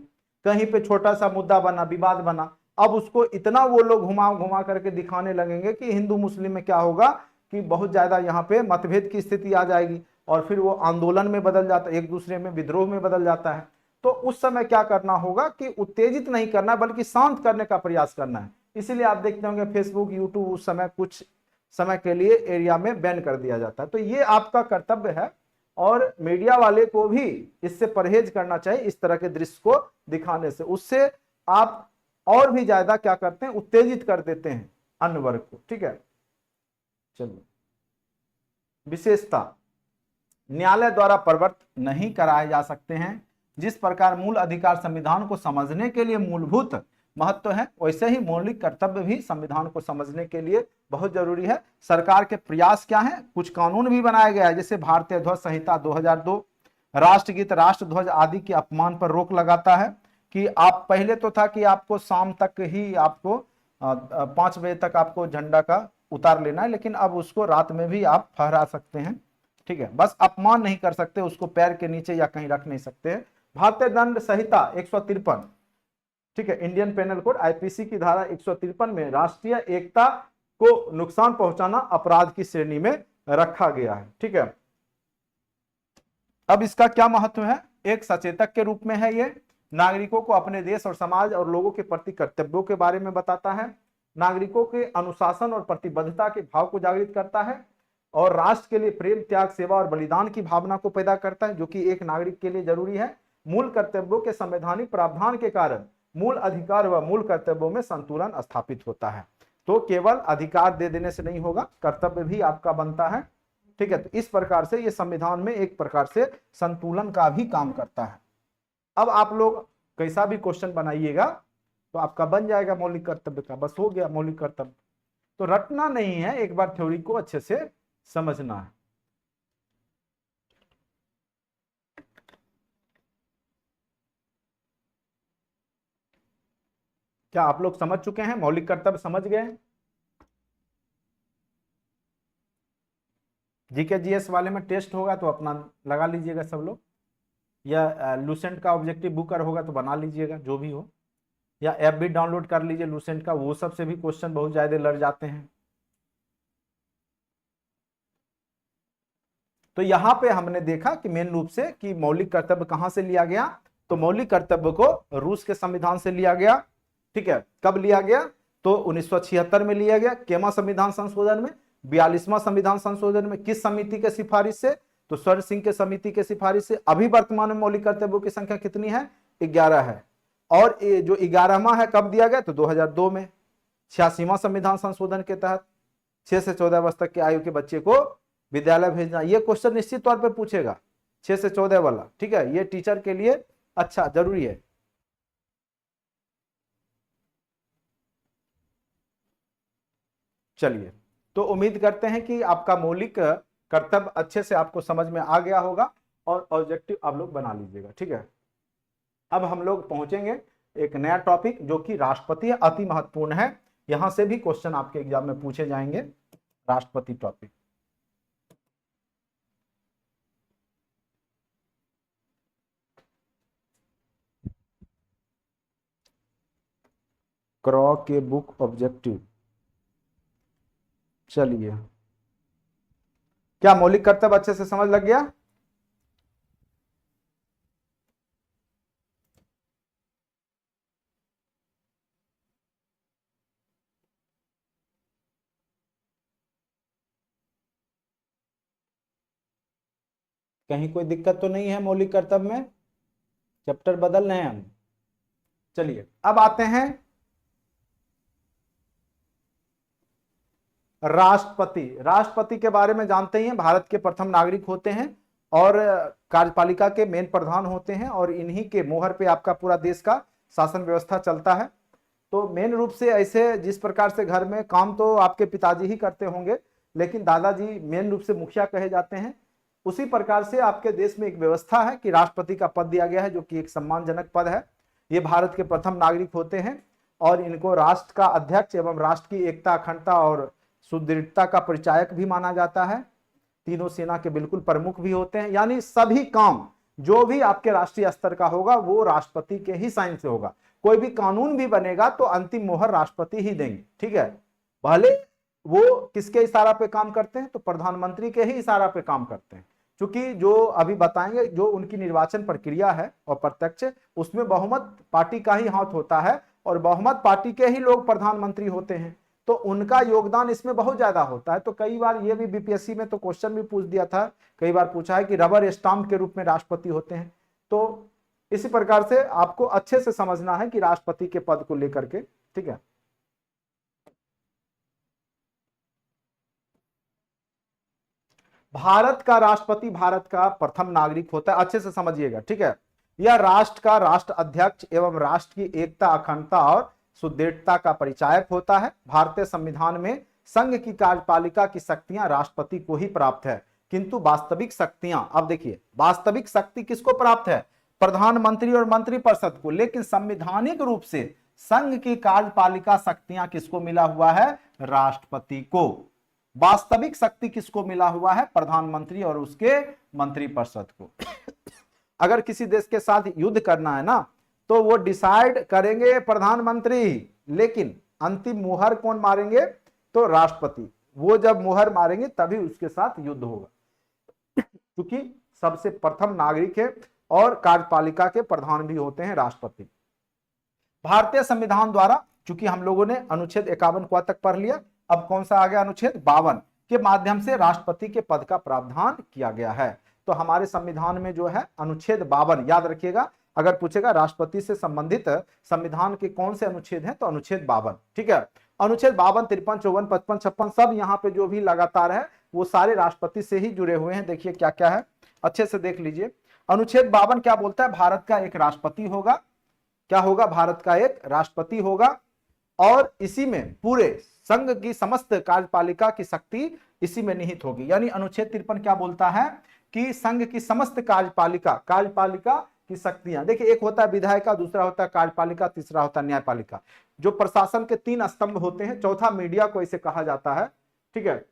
कहीं पे छोटा सा मुद्दा बना, विवाद बना, अब उसको इतना वो लोग घुमा घुमा करके दिखाने लगेंगे कि हिंदू मुस्लिम में क्या होगा कि बहुत ज्यादा यहाँ पे मतभेद की स्थिति आ जाएगी और फिर वो आंदोलन में बदल जाता है, एक दूसरे में विद्रोह में बदल जाता है। तो उस समय क्या करना होगा कि उत्तेजित नहीं करना बल्कि शांत करने का प्रयास करना है। इसीलिए आप देखते होंगे फेसबुक यूट्यूब उस समय कुछ समय के लिए एरिया में बैन कर दिया जाता है। तो ये आपका कर्तव्य है और मीडिया वाले को भी इससे परहेज करना चाहिए, इस तरह के दृश्य को दिखाने से। उससे आप और भी ज्यादा क्या करते हैं, उत्तेजित कर देते हैं अन्य वर्ग को। ठीक है, चलिए, विशेषता न्यायालय द्वारा प्रवर्तित नहीं कराए जा सकते हैं। जिस प्रकार मूल अधिकार संविधान को समझने के लिए मूलभूत महत्व है, वैसे ही मौलिक कर्तव्य भी संविधान को समझने के लिए बहुत जरूरी है। सरकार के प्रयास क्या है, कुछ कानून भी बनाया गया है, जैसे भारतीय ध्वज संहिता 2002 राष्ट्रगीत राष्ट्रध्वज आदि के अपमान पर रोक लगाता है कि आप, पहले तो था कि आपको शाम तक ही आपको 5 बजे तक आपको झंडा का उतार लेना है, लेकिन अब उसको रात में भी आप फहरा सकते हैं। ठीक है, बस अपमान नहीं कर सकते, उसको पैर के नीचे या कहीं रख नहीं सकते। भारतीय दंड संहिता 153, ठीक है, इंडियन पेनल कोड आईपीसी की धारा 153 में राष्ट्रीय एकता को नुकसान पहुंचाना अपराध की श्रेणी में रखा गया है। ठीक है, अब इसका क्या महत्व है, एक सचेतक के रूप में है ये, नागरिकों को अपने देश और समाज और लोगों के प्रति कर्तव्यों के बारे में बताता है, नागरिकों के अनुशासन और प्रतिबद्धता के भाव को जागृत करता है और राष्ट्र के लिए प्रेम, त्याग, सेवा और बलिदान की भावना को पैदा करता है, जो कि एक नागरिक के लिए जरूरी है। मूल कर्तव्यों के संवैधानिक प्रावधान के कारण मूल अधिकार व मूल कर्तव्यों में संतुलन स्थापित होता है। तो केवल अधिकार दे देने से नहीं होगा, कर्तव्य भी आपका बनता है। ठीक है, तो इस प्रकार से ये संविधान में एक प्रकार से संतुलन का भी काम करता है। अब आप लोग कैसा भी क्वेश्चन बनाइएगा तो आपका बन जाएगा मौलिक कर्तव्य का, बस हो गया मौलिक कर्तव्य। तो रटना नहीं है, एक बार थ्योरी को अच्छे से समझना है। क्या आप लोग समझ चुके हैं, मौलिक कर्तव्य समझ गए? जीके जीएस वाले में टेस्ट होगा तो अपना लगा लीजिएगा सब लोग, या लूसेंट का ऑब्जेक्टिव बुकर होगा तो बना लीजिएगा, जो भी हो, या ऐप भी डाउनलोड कर लीजिए लूसेंट का, वो सब से भी क्वेश्चन बहुत ज्यादा लड़ जाते हैं। तो यहां पे हमने देखा कि मेन रूप से कि मौलिक कर्तव्य कहां से लिया गया, तो मौलिक कर्तव्य को रूस के संविधान से लिया गया। ठीक है, कब लिया गया, तो 1976 में लिया गया, केमा संविधान संशोधन में, 42वां संविधान संशोधन में। किस समिति के सिफारिश से, तो स्वर्ण सिंह के समिति के सिफारिश से। अभी वर्तमान में मौलिक कर्तव्यों की संख्या कितनी है, 11 है। और जो 11वां है कब दिया गया, तो 2002 में 86वां संविधान संशोधन के तहत 6 से 14 वर्ष तक की आयु के बच्चे को विद्यालय भेजना। ये क्वेश्चन निश्चित तौर पे पूछेगा 6 से 14 वाला। ठीक है, ये टीचर के लिए अच्छा जरूरी है। चलिए, तो उम्मीद करते हैं कि आपका मौलिक कर्तव्य अच्छे से आपको समझ में आ गया होगा और ऑब्जेक्टिव आप लोग बना लीजिएगा। ठीक है, अब हम लोग पहुंचेंगे एक नया टॉपिक जो कि राष्ट्रपति है, अति महत्वपूर्ण है, यहां से भी क्वेश्चन आपके एग्जाम में पूछे जाएंगे। राष्ट्रपति टॉपिक, क्रॉ के बुक ऑब्जेक्टिव। चलिए, क्या मौलिक कर्तव्य अच्छे से समझ लग गया? कहीं कोई दिक्कत तो नहीं है मौलिक कर्तव्य में? चैप्टर बदल रहे हैं हम। चलिए, अब आते हैं राष्ट्रपति। राष्ट्रपति के बारे में जानते ही हैं, भारत के प्रथम नागरिक होते हैं और कार्यपालिका के मेन प्रधान होते हैं और इन्हीं के मोहर पे आपका पूरा देश का शासन व्यवस्था चलता है। तो मेन रूप से ऐसे जिस प्रकार से घर में काम तो आपके पिताजी ही करते होंगे, लेकिन दादाजी मेन रूप से मुखिया कहे जाते हैं। उसी प्रकार से आपके देश में एक व्यवस्था है कि राष्ट्रपति का पद दिया गया है, जो कि एक सम्मानजनक पद है। ये भारत के प्रथम नागरिक होते हैं और इनको राष्ट्र का अध्यक्ष एवं राष्ट्र की एकता, अखंडता और सुदृढ़ता का परिचायक भी माना जाता है। तीनों सेना के बिल्कुल प्रमुख भी होते हैं, यानी सभी काम जो भी आपके राष्ट्रीय स्तर का होगा वो राष्ट्रपति के ही साइन से होगा। कोई भी कानून भी बनेगा तो अंतिम मोहर राष्ट्रपति ही देंगे, ठीक है। भले वो किसके इशारा पे काम करते हैं, तो प्रधानमंत्री के ही इशारा पे काम करते हैं, क्योंकि जो अभी बताएंगे जो उनकी निर्वाचन प्रक्रिया है और प्रत्यक्ष, उसमें बहुमत पार्टी का ही हाथ होता है और बहुमत पार्टी के ही लोग प्रधानमंत्री होते हैं, तो उनका योगदान इसमें बहुत ज्यादा होता है। तो कई बार ये भी बीपीएससी में तो क्वेश्चन भी पूछ दिया था, कई बार पूछा है कि रबर स्टाम्प के रूप में राष्ट्रपति होते हैं। तो इसी प्रकार से आपको अच्छे से समझना है कि राष्ट्रपति के पद को लेकर के, ठीक है। भारत का राष्ट्रपति भारत का प्रथम नागरिक होता है, अच्छे से समझिएगा, ठीक है। यह राष्ट्र का राष्ट्र अध्यक्ष एवं राष्ट्र की एकता, अखंडता और सुदृढ़ता का परिचायक होता है। भारतीय संविधान में संघ की कार्यपालिका की शक्तियां राष्ट्रपति को ही प्राप्त है, किंतु वास्तविक शक्तियां, अब देखिए वास्तविक शक्ति किसको प्राप्त है, प्रधानमंत्री और मंत्रिपरिषद को, लेकिन संवैधानिक रूप से संघ की कार्यपालिका शक्तियां किसको मिला हुआ है, राष्ट्रपति को। वास्तविक शक्ति किसको मिला हुआ है, प्रधानमंत्री और उसके मंत्रिपरिषद को। अगर किसी देश के साथ युद्ध करना है ना, तो वो डिसाइड करेंगे प्रधानमंत्री, लेकिन अंतिम मुहर कौन मारेंगे, तो राष्ट्रपति। वो जब मुहर मारेंगे तभी उसके साथ युद्ध होगा, क्योंकि सबसे प्रथम नागरिक है और कार्यपालिका के प्रधान भी होते हैं राष्ट्रपति। भारतीय संविधान द्वारा, चूंकि हम लोगों ने अनुच्छेद 51 को तक पढ़ लिया, अब कौन सा आ गया, अनुच्छेद 52 के माध्यम से राष्ट्रपति के पद का प्रावधान किया गया है। तो हमारे संविधान में जो है अनुच्छेद 52, याद रखिएगा, अगर पूछेगा राष्ट्रपति से संबंधित संविधान के कौन से अनुच्छेद हैं, तो अनुच्छेद 52, ठीक है। अनुच्छेद 52, 53, 54, 55, 56 सब यहाँ पे जो भी लगातार है वो सारे राष्ट्रपति से ही जुड़े हुए हैं। देखिए क्या क्या है, अच्छे से देख लीजिए। अनुच्छेद 52 क्या बोलता है, भारत का एक राष्ट्रपति होगा, क्या होगा, भारत का एक राष्ट्रपति होगा, और इसी में पूरे संघ की समस्त कार्यपालिका की शक्ति इसी में निहित होगी। यानी अनुच्छेद 53 क्या बोलता है कि संघ की समस्त कार्यपालिका की शक्तियां, देखिए एक होता है विधायिका, दूसरा होता है कार्यपालिका, तीसरा होता है न्यायपालिका। जो प्रशासन के 3 स्तंभ होते हैं, चौथा मीडिया को इसे कहा जाता है, ठीक है।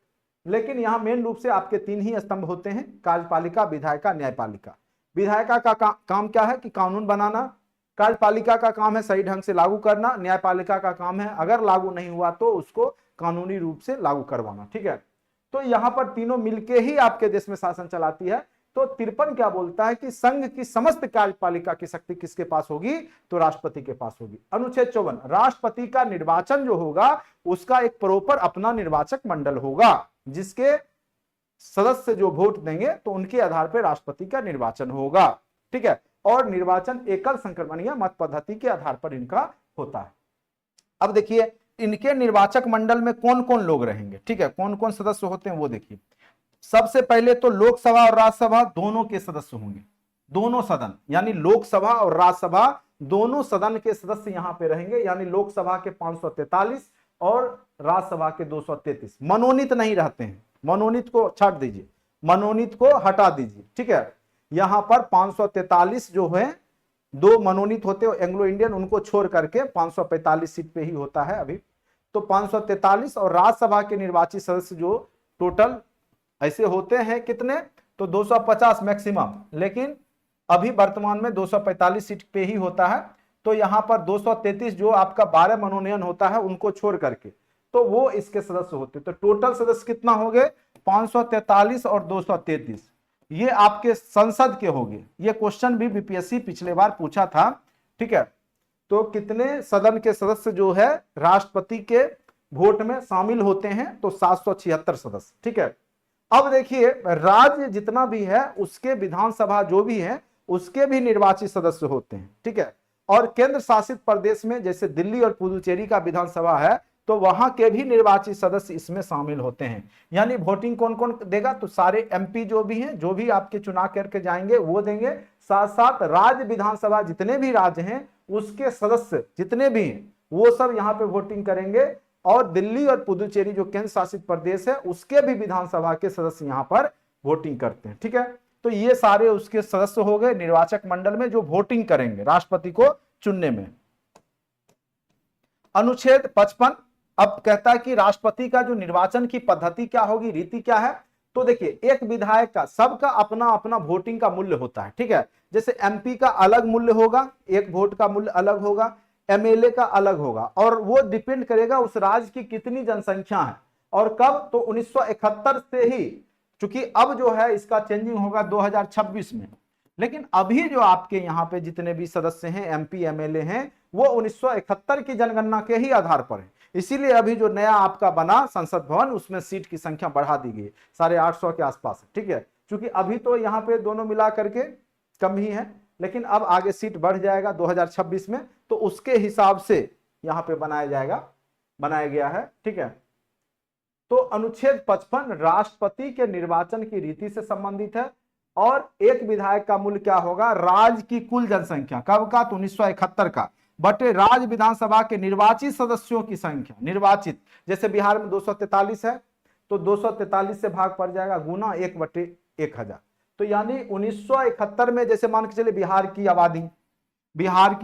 लेकिन यहाँ मेन रूप से आपके 3 ही स्तंभ होते हैं, कार्यपालिका, विधायिका, न्यायपालिका। विधायिका का काम क्या है कि कानून बनाना, कार्यपालिका का काम है सही ढंग से लागू करना, न्यायपालिका का काम है अगर लागू नहीं हुआ तो उसको कानूनी रूप से लागू करवाना, ठीक है। तो यहाँ पर तीनों मिलके ही आपके देश में शासन चलाती है। तो 53 क्या बोलता है कि संघ की समस्त कार्यपालिका की शक्ति किसके पास होगी, तो राष्ट्रपति के पास होगी। अनुच्छेद 54, राष्ट्रपति का निर्वाचन जो होगा उसका एक प्रॉपर अपना निर्वाचक मंडल होगा, जिसके सदस्य जो वोट देंगे तो उनके आधार पर राष्ट्रपति का निर्वाचन होगा, ठीक है। और निर्वाचन एकल संक्रमण या मत पद्धति के आधार पर इनका होता है। अब देखिए इनके निर्वाचक मंडल में कौन कौन लोग रहेंगे, ठीक है, कौन कौन सदस्य होते हैं वो देखिए। सबसे पहले तो लोकसभा और राज्यसभा दोनों के सदस्य होंगे, दोनों सदन, यानी लोकसभा और राज्यसभा दोनों सदन के सदस्य यहां पे रहेंगे। यानी लोकसभा के 543 और राज्यसभा के 233 मनोनीत नहीं रहते हैं, मनोनीत को छाट दीजिए, मनोनीत को हटा दीजिए, ठीक है। यहां पर 543 जो है 2 मनोनीत होते हैं एंग्लो इंडियन, उनको छोड़ करके 545 सीट पे ही होता है अभी। तो 543 और राज्यसभा के निर्वाचित सदस्य जो टोटल ऐसे होते हैं कितने, तो 250 मैक्सिमम, लेकिन अभी वर्तमान में 245 सीट पे ही होता है। तो यहां पर 233 जो आपका 12 मनोनयन होता है उनको छोड़ करके तो वो इसके सदस्य होते हैं। तो टोटल सदस्य कितना हो गए, 543 और 233, ये आपके संसद के हो गए। ये क्वेश्चन भी बीपीएससी पिछले बार पूछा था, ठीक है। तो कितने सदन के सदस्य जो है राष्ट्रपति के वोट में शामिल होते हैं, तो 776 सदस्य, ठीक है। अब देखिए राज्य जितना भी है उसके विधानसभा जो भी है उसके भी निर्वाचित सदस्य होते हैं, ठीक है। और केंद्र शासित प्रदेश में जैसे दिल्ली और पुदुचेरी का विधानसभा है तो वहां के भी निर्वाचित सदस्य इसमें शामिल होते हैं। यानी वोटिंग कौन कौन देगा, तो सारे एमपी जो भी हैं, जो भी आपके चुनाव करके जाएंगे वो देंगे, साथ साथ राज्य विधानसभा जितने भी राज्य हैं उसके सदस्य जितने भी हैं वो सब यहाँ पे वोटिंग करेंगे। और दिल्ली और पुदुचेरी जो केंद्र शासित प्रदेश है उसके भी विधानसभा के सदस्य यहाँ पर वोटिंग करते हैं, ठीक है। तो ये सारे उसके सदस्य हो गए निर्वाचक मंडल में जो वोटिंग करेंगे राष्ट्रपति को चुनने में। अनुच्छेद 55 अब कहता है कि राष्ट्रपति का जो निर्वाचन की पद्धति क्या होगी, रीति क्या है। तो देखिए, एक विधायक का सबका अपना अपना वोटिंग का मूल्य होता है, ठीक है। जैसे एमपी का अलग मूल्य होगा, एक वोट का मूल्य अलग होगा, एमएलए का अलग होगा, और वो डिपेंड करेगा उस राज्य की कितनी जनसंख्या है और कब। तो 1971 से ही, चूंकि अब जो है इसका चेंजिंग होगा 2026 में, लेकिन अभी जो आपके यहाँ पे जितने भी सदस्य हैं, एमपी एमएलए हैं, वो 1971 की जनगणना के ही आधार पर है। इसीलिए अभी जो नया आपका बना संसद भवन, उसमें सीट की संख्या बढ़ा दी गई, 850 के आसपास, ठीक है। क्योंकि अभी तो यहाँ पे दोनों मिला करके कम ही है, लेकिन अब आगे सीट बढ़ जाएगा 2026 में, तो उसके हिसाब से यहाँ पे बनाया गया है, ठीक है। तो अनुच्छेद 55 राष्ट्रपति के निर्वाचन की रीति से संबंधित है। और एक विधायक का मूल्य क्या होगा, राज्य की कुल जनसंख्या, कब का, तो 1971 का, बटे राज्य विधानसभा के निर्वाचित सदस्यों की संख्या, निर्वाचित, जैसे बिहार में 243 है, तो 243 से भाग पड़ जाएगा, गुना 1/1000। तो यानी 1971 में जैसे मान के चलिए बिहार की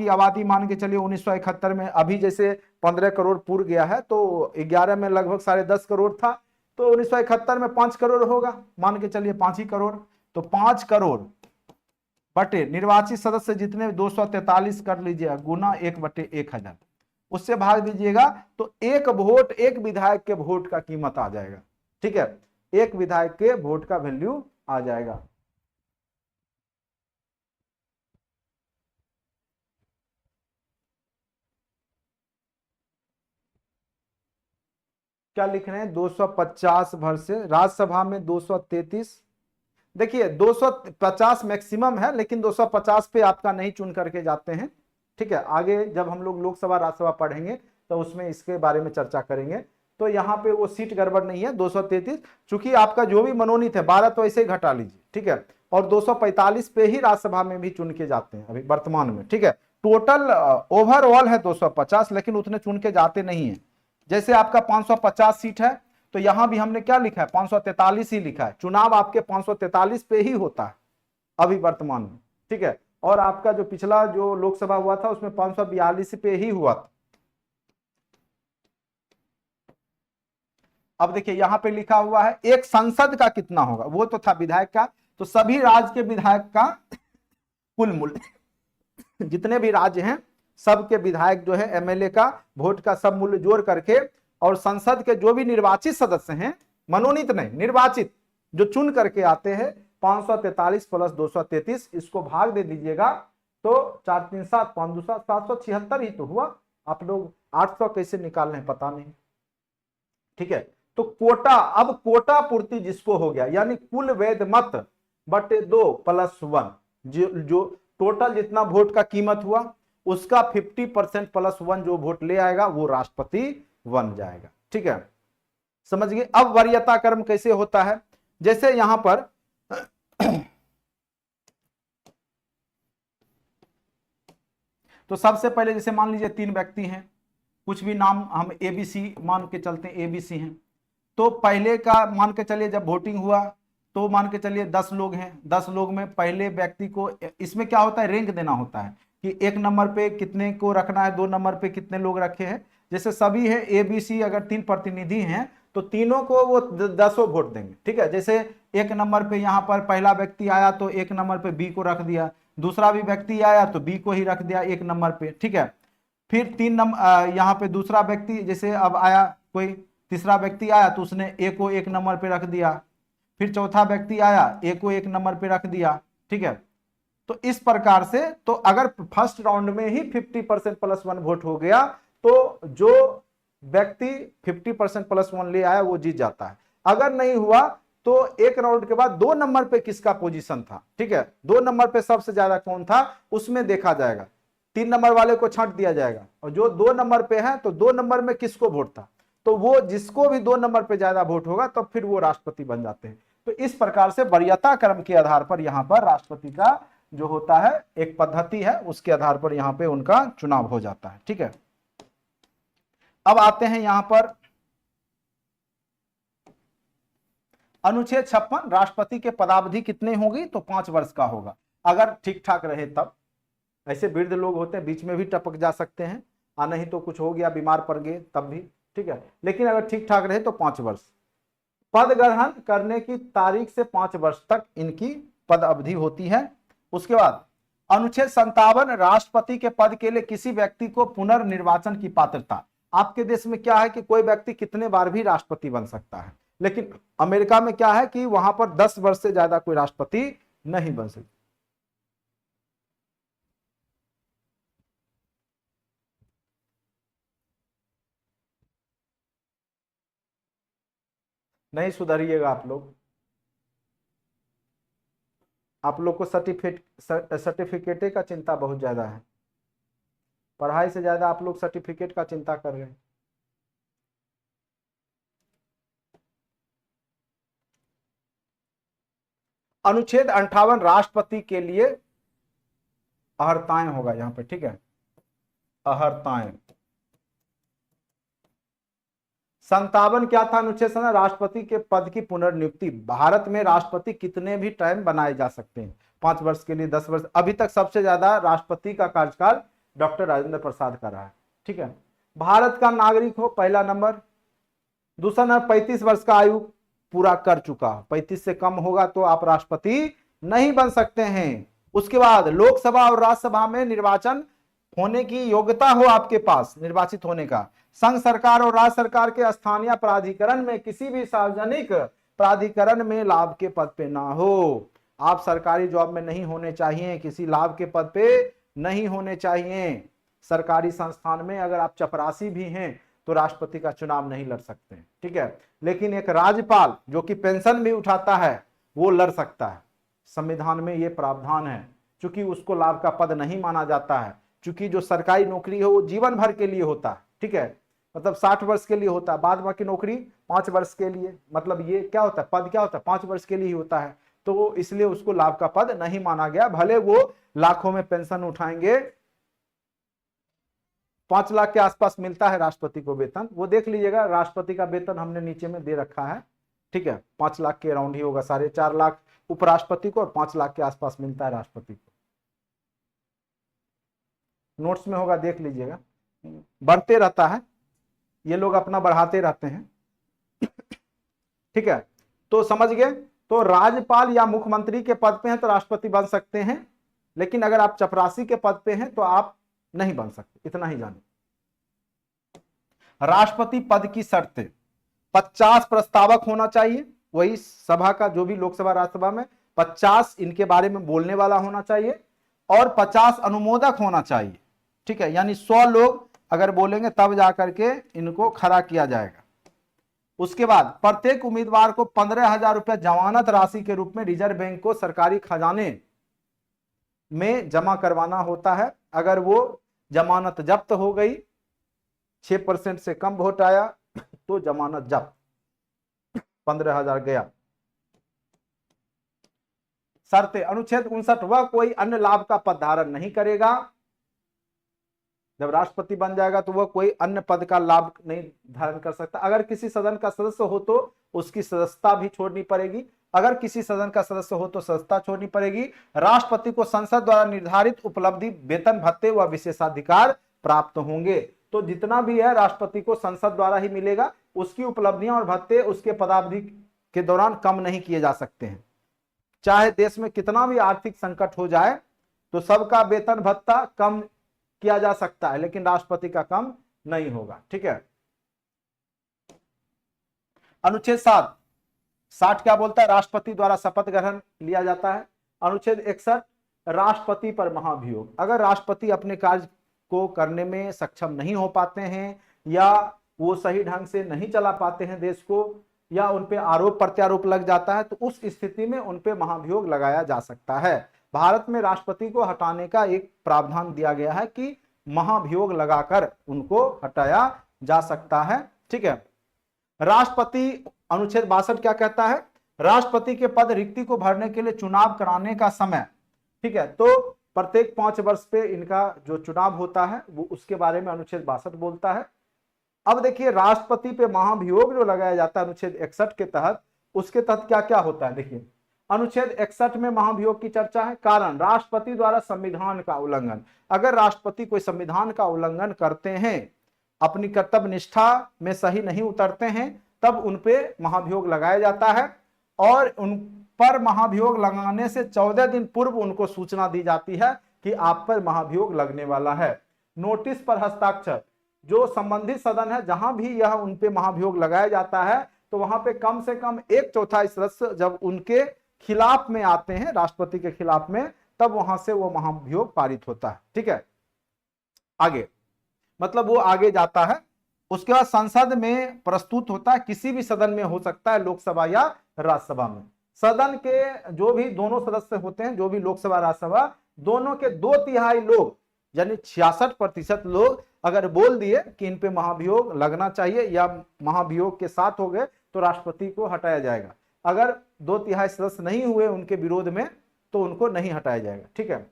आबादी मान के चलिए 1971 में, अभी जैसे 15 करोड़ पूर गया है, तो 11 में लगभग 10.5 करोड़ था, तो 1971 में 5 करोड़ होगा, मान के चलिए 5 ही करोड़। तो 5 करोड़ बटे निर्वाचित सदस्य जितने 243 कर लीजिएगा, गुना 1/1000, उससे भाग दीजिएगा, तो एक वोट, एक विधायक के वोट का कीमत आ जाएगा, ठीक है। एक विधायक के वोट का वैल्यू आ जाएगा। क्या लिख रहे हैं, 250 भर से, राज्यसभा में 233। देखिए 250 मैक्सिमम है, लेकिन 250 पे आपका नहीं चुन करके जाते हैं, ठीक है। आगे जब हम लोग लोकसभा राज्यसभा पढ़ेंगे तो उसमें इसके बारे में चर्चा करेंगे। तो यहाँ पे वो सीट गड़बड़ नहीं है, 233, चूंकि आपका जो भी मनोनीत है 12 तो ऐसे ही घटा लीजिए, ठीक है। और 245 पे ही राज्यसभा में भी चुन के जाते हैं अभी वर्तमान में, ठीक है। टोटल ओवरऑल है 250, लेकिन उतने चुन के जाते नहीं है। जैसे आपका 550 सीट है, तो यहां भी हमने क्या लिखा है, 543 ही लिखा है। चुनाव आपके 543 पे ही होता है अभी वर्तमान में, ठीक है। और आपका जो पिछला जो लोकसभा हुआ था उसमें 542 पे ही हुआ था। अब देखिए यहां पे लिखा हुआ है एक संसद का कितना होगा, वो तो था विधायक का, तो सभी राज्य के विधायक का कुल मूल्य जितने भी राज्य हैं सबके विधायक जो है एमएलए का वोट का सब मूल्य जोड़ करके, और संसद के जो भी निर्वाचित सदस्य हैं, मनोनीत नहीं, निर्वाचित जो चुन करके आते हैं, 543 प्लस 233, इसको भाग दे दीजिएगा, तो 4 3 7 5 2 7 776 ही तो हुआ। आप लोग 800 कैसे निकाल रहे हैं पता नहीं, ठीक है। तो कोटा, अब कोटा पूर्ति जिसको हो गया, यानी कुल वैध मत बटे 2 + 1, जो टोटल जितना वोट का कीमत हुआ उसका 50% + 1 जो वोट ले आएगा वो राष्ट्रपति बन जाएगा, ठीक है। समझ गए। अब वरीयता क्रम कैसे होता है, जैसे यहां पर तो सबसे पहले जैसे मान लीजिए 3 व्यक्ति हैं, कुछ भी नाम हम एबीसी मान के चलते हैं, एबीसी हैं। तो पहले का मान के चलिए जब वोटिंग हुआ तो मान के चलिए 10 लोग हैं, 10 लोग में पहले व्यक्ति को, इसमें क्या होता है, रैंक देना होता है कि 1 नंबर पे कितने को रखना है, 2 नंबर पे कितने लोग रखे हैं। जैसे सभी है एबीसी, अगर 3 प्रतिनिधि हैं तो तीनों को वो 10 वोट देंगे, ठीक है। जैसे 1 नंबर पे यहाँ पर पहला व्यक्ति आया तो 1 नंबर पे बी को रख दिया, दूसरा भी व्यक्ति आया तो बी को ही रख दिया 1 नंबर पे, ठीक है। फिर 3 नंबर यहाँ पे दूसरा व्यक्ति, जैसे अब आया कोई तीसरा व्यक्ति आया तो उसने ए को 1 नंबर पे रख दिया, फिर चौथा व्यक्ति आया ए को 1 नंबर पे रख दिया, ठीक है। तो इस प्रकार से, तो अगर फर्स्ट राउंड में ही 50% + 1 वोट हो गया तो जो व्यक्ति 50% + 1 ले आया वो जीत जाता है। अगर नहीं हुआ तो एक राउंड के बाद 2 नंबर पे किसका पोजीशन था, ठीक है, 2 नंबर पे सबसे ज्यादा कौन था उसमें देखा जाएगा, 3 नंबर वाले को छांट दिया जाएगा, और जो 2 नंबर पे है तो 2 नंबर में किसको वोट था, तो वो जिसको भी 2 नंबर पे ज्यादा वोट होगा तो फिर वो राष्ट्रपति बन जाते हैं। तो इस प्रकार से वरीयता क्रम के आधार पर यहाँ पर राष्ट्रपति का जो होता है एक पद्धति है, उसके आधार पर यहाँ पे उनका चुनाव हो जाता है, ठीक है। अब आते हैं यहाँ पर, अनुच्छेद 56 राष्ट्रपति के पदावधि कितने होगी, तो 5 वर्ष का होगा, अगर ठीक ठाक रहे तब। ऐसे वृद्ध लोग होते हैं बीच में भी टपक जा सकते हैं, और नहीं तो कुछ हो गया बीमार पड़ गए तब भी, ठीक है, लेकिन अगर ठीक ठाक रहे तो 5 वर्ष। पद ग्रहण करने की तारीख से 5 वर्ष तक इनकी पद अवधि होती है। उसके बाद अनुच्छेद 57 राष्ट्रपति के पद के लिए किसी व्यक्ति को पुनर्निर्वाचन की पात्रता। आपके देश में क्या है कि कोई व्यक्ति कितने बार भी राष्ट्रपति बन सकता है, लेकिन अमेरिका में क्या है कि वहां पर 10 वर्ष से ज्यादा कोई राष्ट्रपति नहीं बन सकता। नहीं सुधरिएगा आप लोग को सर्टिफिकेट का चिंता बहुत ज्यादा है, पढ़ाई से ज्यादा आप लोग सर्टिफिकेट का चिंता कर रहे हैं। अनुच्छेद 58 राष्ट्रपति के लिए अहर्ताएं होगा यहां पे, ठीक है, अहर्ताएं। 57 क्या था अनुच्छेद से, राष्ट्रपति के पद की पुनर्नियुक्ति। भारत में राष्ट्रपति कितने भी टाइम बनाए जा सकते हैं, 5 वर्ष के लिए, 10 वर्ष। अभी तक सबसे ज्यादा राष्ट्रपति का कार्यकाल डॉक्टर राजेंद्र प्रसाद का रहा है, ठीक है। भारत का नागरिक हो, पहला नंबर। दूसरा नंबर 35 वर्ष का आयु पूरा कर चुका, 35 से कम होगा तो आप राष्ट्रपति नहीं बन सकते हैं। उसके बाद लोकसभा और राज्यसभा में निर्वाचन होने की योग्यता हो आपके पास, निर्वाचित होने का। संघ सरकार और राज्य सरकार के स्थानीय प्राधिकरण में किसी भी सार्वजनिक प्राधिकरण में लाभ के पद पे ना हो। आप सरकारी जॉब में नहीं होने चाहिए, किसी लाभ के पद पे नहीं होने चाहिए। सरकारी संस्थान में अगर आप चपरासी भी हैं तो राष्ट्रपति का चुनाव नहीं लड़ सकते, ठीक है। लेकिन एक राज्यपाल जो कि पेंशन भी उठाता है वो लड़ सकता है, संविधान में ये प्रावधान है। चूंकि उसको लाभ का पद नहीं माना जाता है, चूंकि जो सरकारी नौकरी है वो जीवन भर के लिए होता है, ठीक है, मतलब 60 वर्ष के लिए होता है, बाद बाकी नौकरी 5 वर्ष के लिए, मतलब ये क्या होता है, पद क्या होता है, 5 वर्ष के लिए ही होता है, तो इसलिए उसको लाभ का पद नहीं माना गया। भले वो लाखों में पेंशन उठाएंगे, 5 लाख के आसपास मिलता है राष्ट्रपति को वेतन, वो देख लीजिएगा, राष्ट्रपति का वेतन हमने नीचे में दे रखा है, ठीक है, 5 लाख के अराउंड ही होगा, 4.5 लाख उपराष्ट्रपति को और 5 लाख के आसपास मिलता है राष्ट्रपति को। नोट्स में होगा, देख लीजिएगा, बढ़ते रहता है, ये लोग अपना बढ़ाते रहते हैं, ठीक है। तो समझ गए, तो राज्यपाल या मुख्यमंत्री के पद पे हैं तो राष्ट्रपति बन सकते हैं, लेकिन अगर आप चपरासी के पद पे हैं तो आप नहीं बन सकते, इतना ही जानिए। राष्ट्रपति पद की शर्तें, 50 प्रस्तावक होना चाहिए, वही सभा का जो भी लोकसभा राज्यसभा में 50 इनके बारे में बोलने वाला होना चाहिए, और 50 अनुमोदक होना चाहिए, ठीक है, यानी 100 लोग अगर बोलेंगे तब जाकर के इनको खड़ा किया जाएगा। उसके बाद प्रत्येक उम्मीदवार को 15,000 रुपया जमानत राशि के रूप में रिजर्व बैंक को सरकारी खजाने में जमा करवाना होता है। अगर वो जमानत जब्त हो गई, 6% से कम वोट आया तो जमानत जब्त, 15,000 गया। शर्तें, अनुच्छेद 59 वह कोई अन्य लाभ का पद धारण नहीं करेगा। जब राष्ट्रपति बन जाएगा तो वह कोई अन्य पद का लाभ नहीं धारण कर सकता। अगर किसी सदन का सदस्य हो तो उसकी सदस्यता भी छोड़नी पड़ेगी, अगर किसी सदन का सदस्य हो तो सदस्यता छोड़नी पड़ेगी। राष्ट्रपति को संसद द्वारा निर्धारित उपलब्धि, वेतन, भत्ते व विशेषाधिकार प्राप्त होंगे। तो जितना भी है राष्ट्रपति को संसद द्वारा ही मिलेगा, उसकी उपलब्धियां और भत्ते उसके पदावधि के दौरान कम नहीं किए जा सकते हैं। चाहे देश में कितना भी आर्थिक संकट हो जाए तो सबका वेतन भत्ता कम किया जा सकता है, लेकिन राष्ट्रपति का कम नहीं होगा, ठीक है। अनुच्छेद 60 क्या बोलता है, राष्ट्रपति द्वारा शपथ ग्रहण लिया जाता है। अनुच्छेद 61 राष्ट्रपति पर महाभियोग, अगर राष्ट्रपति अपने कार्य को करने में सक्षम नहीं हो पाते हैं, या वो सही ढंग से नहीं चला पाते हैं देश को, या उन पे आरोप प्रत्यारोप लग जाता है, तो उस स्थिति में उन पे महाभियोग लगाया जा सकता है। भारत में राष्ट्रपति को हटाने का एक प्रावधान दिया गया है कि महाभियोग लगाकर उनको हटाया जा सकता है, ठीक है। राष्ट्रपति, अनुच्छेद 62 क्या कहता है, राष्ट्रपति के पद रिक्ति को भरने के लिए चुनाव कराने का समय, ठीक है, तो प्रत्येक 5 वर्ष पे इनका जो चुनाव होता है वो उसके बारे में अनुच्छेद 62 बोलता है। अब देखिए राष्ट्रपति पे महाभियोग जो लगाया जाता है अनुच्छेद 61 के तहत, उसके तहत क्या क्या होता है देखिए। अनुच्छेद 61 में महाभियोग की चर्चा है। कारण, राष्ट्रपति द्वारा संविधान का उल्लंघन। अगर राष्ट्रपति कोई संविधान का उल्लंघन करते हैं, अपनी कर्तव्य निष्ठा में सही नहीं उतरते हैं, तब उनपे महाभियोग लगाया जाता है और उन पर महाभियोग लगाने से 14 दिन पूर्व उनको सूचना दी जाती है कि आप पर महाभियोग लगने वाला है। नोटिस पर हस्ताक्षर, जो संबंधित सदन है जहां भी यह उनपे महाभियोग लगाया जाता है तो वहां पे कम से कम 1/4 सदस्य जब उनके खिलाफ में आते हैं, राष्ट्रपति के खिलाफ में, तब वहां से वो महाभियोग पारित होता है। ठीक है, आगे मतलब वो आगे जाता है। उसके बाद संसद में प्रस्तुत होता है, किसी भी सदन में हो सकता है, लोकसभा या राज्यसभा में। सदन के जो भी दोनों सदस्य होते हैं, जो भी लोकसभा राज्यसभा, दोनों के 2/3 लोग यानी 66% लोग अगर बोल दिए कि इन पे महाभियोग लगना चाहिए या महाभियोग के साथ हो गए तो राष्ट्रपति को हटाया जाएगा। अगर 2/3 सदस्य नहीं हुए उनके विरोध में तो उनको नहीं हटाया जाएगा। ठीक है,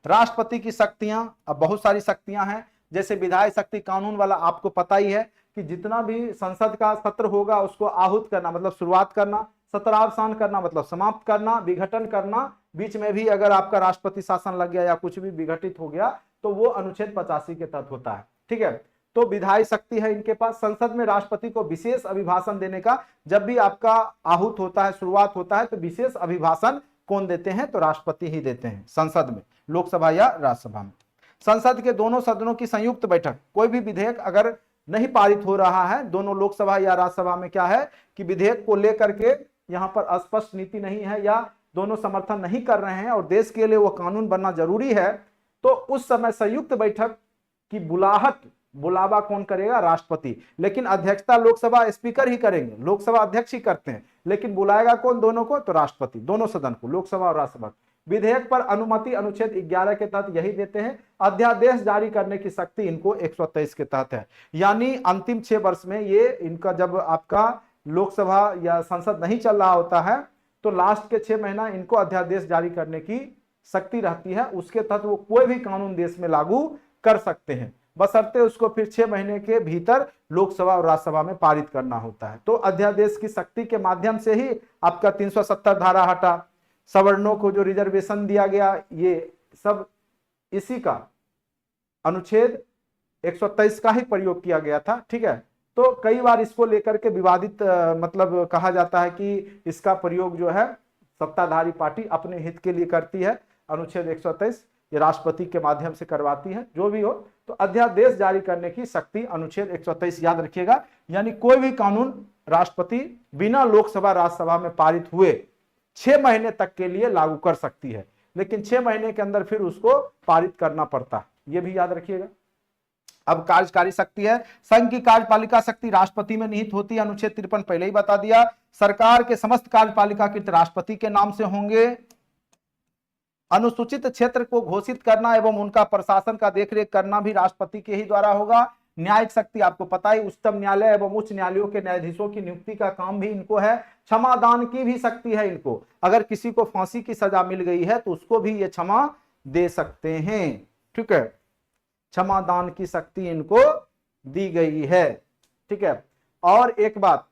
राष्ट्रपति की शक्तियां, अब बहुत सारी शक्तियां हैं, जैसे विधायी शक्ति कानून वाला आपको पता ही है कि जितना भी संसद का सत्र होगा उसको आहूत करना मतलब शुरुआत करना, सत्रावसान करना मतलब समाप्त करना, विघटन करना, बीच में भी अगर आपका राष्ट्रपति शासन लग गया या कुछ भी विघटित हो गया तो वो अनुच्छेद 85 के तहत होता है। ठीक है, तो विधायी शक्ति है इनके पास। संसद में राष्ट्रपति को विशेष अभिभाषण देने का, जब भी आपका आहूत होता है, शुरुआत होता है, तो विशेष अभिभाषण कौन देते हैं? तो राष्ट्रपति ही देते हैं संसद में, लोकसभा या राज्यसभा में। संसद के दोनों सदनों की संयुक्त बैठक, कोई भी विधेयक अगर नहीं पारित हो रहा है दोनों लोकसभा या राज्यसभा में, क्या है कि विधेयक को लेकर के यहाँ पर स्पष्ट नीति नहीं है या दोनों समर्थन नहीं कर रहे हैं और देश के लिए वो कानून बनना जरूरी है, तो उस समय संयुक्त बैठक की बुलावा कौन करेगा? राष्ट्रपति। लेकिन अध्यक्षता लोकसभा स्पीकर ही करेंगे, लोकसभा अध्यक्ष ही करते हैं, लेकिन बुलाएगा कौन दोनों को? तो राष्ट्रपति, दोनों सदन को, लोकसभा और राज्यसभा। विधेयक पर अनुमति अनुच्छेद 11 के तहत यही देते हैं। अध्यादेश जारी करने की शक्ति इनको 123 के तहत है। यानी अंतिम 6 वर्ष में ये इनका, जब आपका लोकसभा या संसद नहीं चल रहा होता है तो लास्ट के 6 महीना इनको अध्यादेश जारी करने की शक्ति रहती है। उसके तहत वो कोई भी कानून देश में लागू कर सकते हैं, बशर्ते उसको फिर 6 महीने के भीतर लोकसभा और राज्यसभा में पारित करना होता है। तो अध्यादेश की शक्ति के माध्यम से ही आपका 370 धारा हटा, सवर्णों को जो रिजर्वेशन दिया गया, ये सब इसी का अनुच्छेद 123 का ही प्रयोग किया गया था। ठीक है, तो कई बार इसको लेकर के विवादित मतलब कहा जाता है कि इसका प्रयोग जो है सत्ताधारी पार्टी अपने हित के लिए करती है। अनुच्छेद 123 ये राष्ट्रपति के माध्यम से करवाती है। जो भी हो, तो अध्यादेश जारी करने की शक्ति अनुच्छेद 123 याद रखिएगा। यानी कोई भी कानून राष्ट्रपति बिना लोकसभा राज्यसभा में पारित हुए 6 महीने तक के लिए लागू कर सकती है, लेकिन 6 महीने के अंदर फिर उसको पारित करना पड़ता है, ये भी याद रखिएगा। अब कार्यकारी शक्ति है। संघ की कार्यपालिका शक्ति राष्ट्रपति में निहित होती है, अनुच्छेद 53 पहले ही बता दिया। सरकार के समस्त कार्यपालिका कृत राष्ट्रपति के नाम से होंगे। अनुसूचित क्षेत्र को घोषित करना एवं उनका प्रशासन का देखरेख करना भी राष्ट्रपति के ही द्वारा होगा। न्यायिक शक्ति आपको पता ही, उच्चतम न्यायालय एवं उच्च न्यायालयों के न्यायाधीशों की नियुक्ति का काम भी इनको है। क्षमादान की भी शक्ति है इनको, अगर किसी को फांसी की सजा मिल गई है तो उसको भी ये क्षमा दे सकते हैं। ठीक है, क्षमादान की शक्ति इनको दी गई है। ठीक है, और एक बात,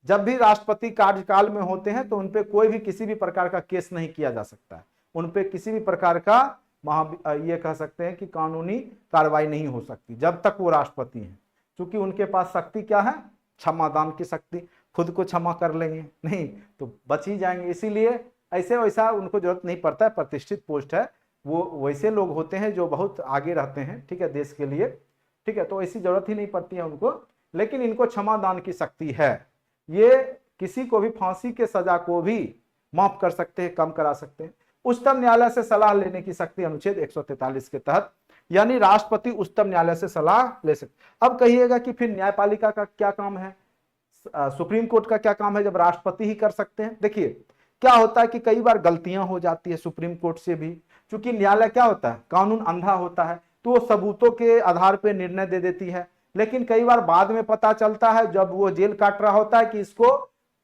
जब भी राष्ट्रपति कार्यकाल में होते हैं तो उनपे कोई भी किसी भी प्रकार का केस नहीं किया जा सकता है, उनपे किसी भी प्रकार का ये कह सकते हैं कि कानूनी कार्रवाई नहीं हो सकती जब तक वो राष्ट्रपति हैं, क्योंकि उनके पास शक्ति क्या है? क्षमादान की शक्ति। खुद को क्षमा कर लेंगे नहीं तो बच ही जाएंगे, इसीलिए ऐसे वैसा उनको जरूरत नहीं पड़ता है। प्रतिष्ठित पोस्ट है, वो वैसे लोग होते हैं जो बहुत आगे रहते हैं, ठीक है, देश के लिए। ठीक है, तो ऐसी जरूरत ही नहीं पड़ती है उनको, लेकिन इनको क्षमादान की शक्ति है। ये किसी को भी फांसी के सजा को भी माफ कर सकते हैं, कम करा सकते हैं। उच्चतम न्यायालय से सलाह लेने की शक्ति अनुच्छेद 143 के तहत, यानी राष्ट्रपति उच्चतम न्यायालय से सलाह ले सकते। अब कहिएगा कि फिर न्यायपालिका का क्या काम है, सुप्रीम कोर्ट का क्या काम है जब राष्ट्रपति ही कर सकते हैं? देखिए क्या होता है कि कई बार गलतियां हो जाती है सुप्रीम कोर्ट से भी, क्योंकि न्यायालय क्या होता है, कानून अंधा होता है, तो वो सबूतों के आधार पर निर्णय दे देती है। लेकिन कई बार बाद में पता चलता है, जब वो जेल काट रहा होता है, कि इसको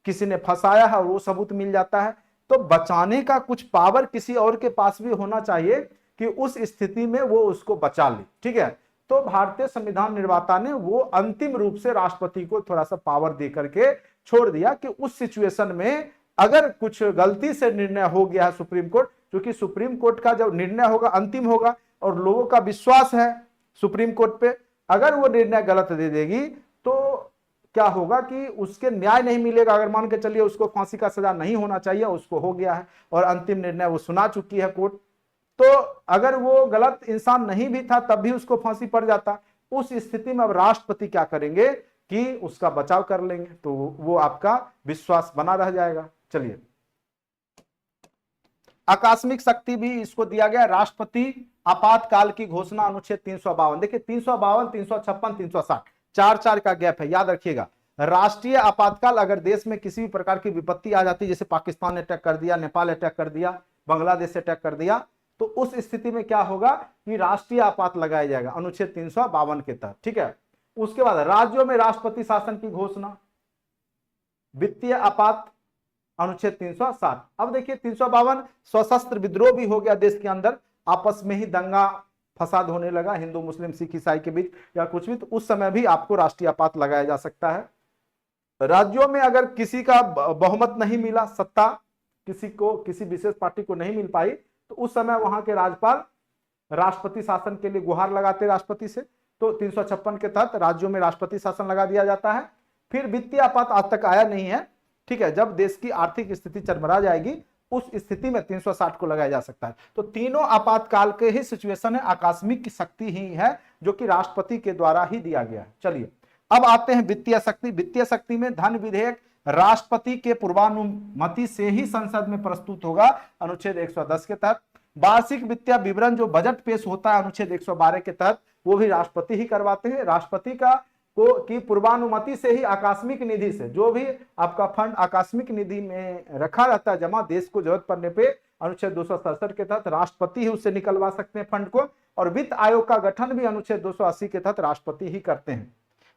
किसी ने फंसाया है, वो सबूत मिल जाता है। तो बचाने का कुछ पावर किसी और के पास भी होना चाहिए कि उस स्थिति में वो उसको बचा ले। ठीक है, तो भारतीय संविधान निर्माता ने वो अंतिम रूप से राष्ट्रपति को थोड़ा सा पावर दे करके छोड़ दिया कि उस सिचुएशन में अगर कुछ गलती से निर्णय हो गया है सुप्रीम कोर्ट, क्योंकि सुप्रीम कोर्ट का जब निर्णय होगा अंतिम होगा और लोगों का विश्वास है सुप्रीम कोर्ट पे, अगर वो निर्णय गलत दे देगी तो क्या होगा कि उसके न्याय नहीं मिलेगा। अगर मान के चलिए उसको फांसी का सजा नहीं होना चाहिए, उसको हो गया है और अंतिम निर्णय वो सुना चुकी है कोर्ट, तो अगर वो गलत इंसान नहीं भी था तब भी उसको फांसी पड़ जाता। उस स्थिति में अब राष्ट्रपति क्या करेंगे कि उसका बचाव कर लेंगे, तो वो आपका विश्वास बना रह जाएगा। चलिए, आकस्मिक शक्ति भी इसको दिया गया, राष्ट्रपति आपातकाल की घोषणा अनुच्छेद 352। देखिए 352, 356, 360 4 का गैप है, याद रखिएगा। राष्ट्रीय आपातकाल, अगर देश में किसी भी प्रकार की विपत्ति आ जाती, जैसे पाकिस्तान ने अटैक कर दिया, नेपाल अटैक कर दिया, बांग्लादेश से अटैक कर दिया, तो उस स्थिति में क्या होगा कि राष्ट्रीय आपात लगाया जाएगा अनुच्छेद 352 के तहत, ठीक है। उसके बाद राज्यों में राष्ट्रपति शासन की घोषणा, वित्तीय आपात अनुच्छेद 360। अब देखिए 352 सशस्त्र विद्रोह भी हो गया देश के अंदर, आपस में ही दंगा फसाद होने लगा हिंदू मुस्लिम सिख ईसाई के बीच या कुछ भी, तो उस समय भी आपको राष्ट्रीय आपात लगाया जा सकता है। राज्यों में अगर किसी का बहुमत नहीं मिला, सत्ता किसी को, किसी विशेष पार्टी को नहीं मिल पाई, तो उस समय वहां के राज्यपाल राष्ट्रपति शासन के लिए गुहार लगाते राष्ट्रपति से, तो 356 के तहत राज्यों में राष्ट्रपति शासन लगा दिया जाता है। फिर वित्तीय आपात आज तक आया नहीं है, ठीक है। जब देश की आर्थिक स्थिति चरमरा जाएगी उस स्थिति में 360 को लगाया जा सकता है। तो तीनों आपातकाल के ही सिचुएशन है, आकस्मिक की शक्ति ही है जो कि राष्ट्रपति के द्वारा ही दिया गया है। चलिए अब आते हैं वित्तीय शक्ति। वित्तीय शक्ति में धन विधेयक राष्ट्रपति के पूर्वानुमति से ही संसद में प्रस्तुत होगा अनुच्छेद 110 के तहत। वार्षिक वित्तीय विवरण जो बजट पेश होता है अनुच्छेद 112 के तहत, वो भी राष्ट्रपति ही करवाते हैं। राष्ट्रपति की पूर्वानुमति से ही आकस्मिक निधि से, जो भी आपका फंड आकस्मिक निधि में रखा रहता है जमा, देश को जरूरत पड़ने पे अनुच्छेद 267 के तहत राष्ट्रपति ही उससे निकलवा सकते हैं फंड को। और वित्त आयोग का गठन भी अनुच्छेद 280 के तहत राष्ट्रपति ही करते हैं।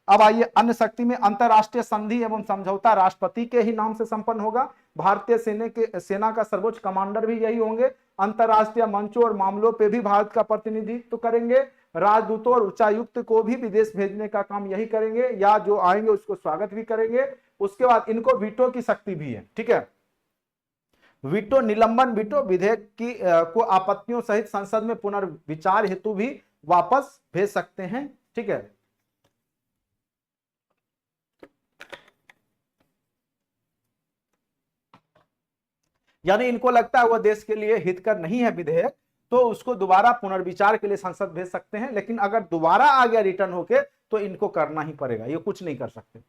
अब आइए अन्य शक्ति में, अंतरराष्ट्रीय संधि एवं समझौता राष्ट्रपति के ही नाम से संपन्न होगा। भारतीय सेना का सर्वोच्च कमांडर भी यही होंगे। अंतरराष्ट्रीय मंचों और मामलों पे भी भारत का प्रतिनिधित्व करेंगे। राजदूतों और उच्चायुक्त को भी विदेश भेजने का काम यही करेंगे, या जो आएंगे उसको स्वागत भी करेंगे। उसके बाद इनको वीटो की शक्ति भी है, ठीक है। वीटो निलंबन, वीटो विधेयक की को आपत्तियों सहित संसद में पुनर्विचार हेतु भी वापस भेज सकते हैं, ठीक है। यानी इनको लगता है वह देश के लिए हितकर नहीं है विधेयक, तो उसको दोबारा पुनर्विचार के लिए संसद भेज सकते हैं। लेकिन अगर दोबारा आ गया रिटर्न होके तो इनको करना ही पड़ेगा, ये कुछ नहीं कर सकते।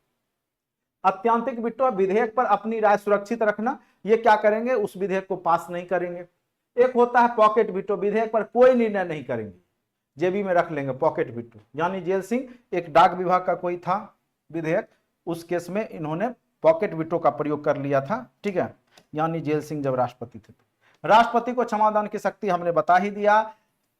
अत्यंतिक वीटो, विधेयक पर अपनी राय सुरक्षित रखना। ये क्या करेंगे, उस विधेयक को पास नहीं करेंगे। एक होता है पॉकेट वीटो, विधेयक पर कोई निर्णय नहीं करेंगे, जेबी में रख लेंगे पॉकेट वीटो। यानी जेल सिंह, एक डाक विभाग का कोई था विधेयक, उस केस में इन्होंने पॉकेट वीटो का प्रयोग कर लिया था, ठीक है। यानी जेल सिंह जब राष्ट्रपति थे। राष्ट्रपति को क्षमादान की शक्ति हमने बता ही दिया।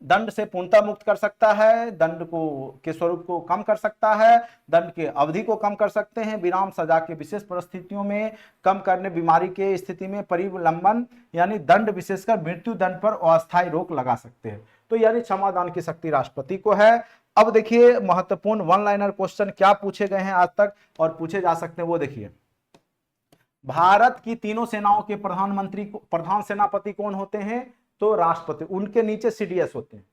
दंड से पूर्णतः मुक्त कर सकता है, दंड को के स्वरूप को कम कर सकता है, दंड के अवधि को कम कर सकते हैं, विराम सजा के विशेष परिस्थितियों में कम करने, बीमारी के स्थिति में परिलंबन यानी दंड, विशेषकर मृत्यु दंड पर अस्थायी रोक लगा सकते हैं। तो यानी क्षमादान की शक्ति राष्ट्रपति को है। अब देखिए महत्वपूर्ण वन लाइनर क्वेश्चन क्या पूछे गए हैं आज तक और पूछे जा सकते हैं, वो देखिए। भारत की तीनों सेनाओं के प्रधान सेनापति कौन होते हैं, तो राष्ट्रपति। उनके नीचे सीडीएस होते हैं,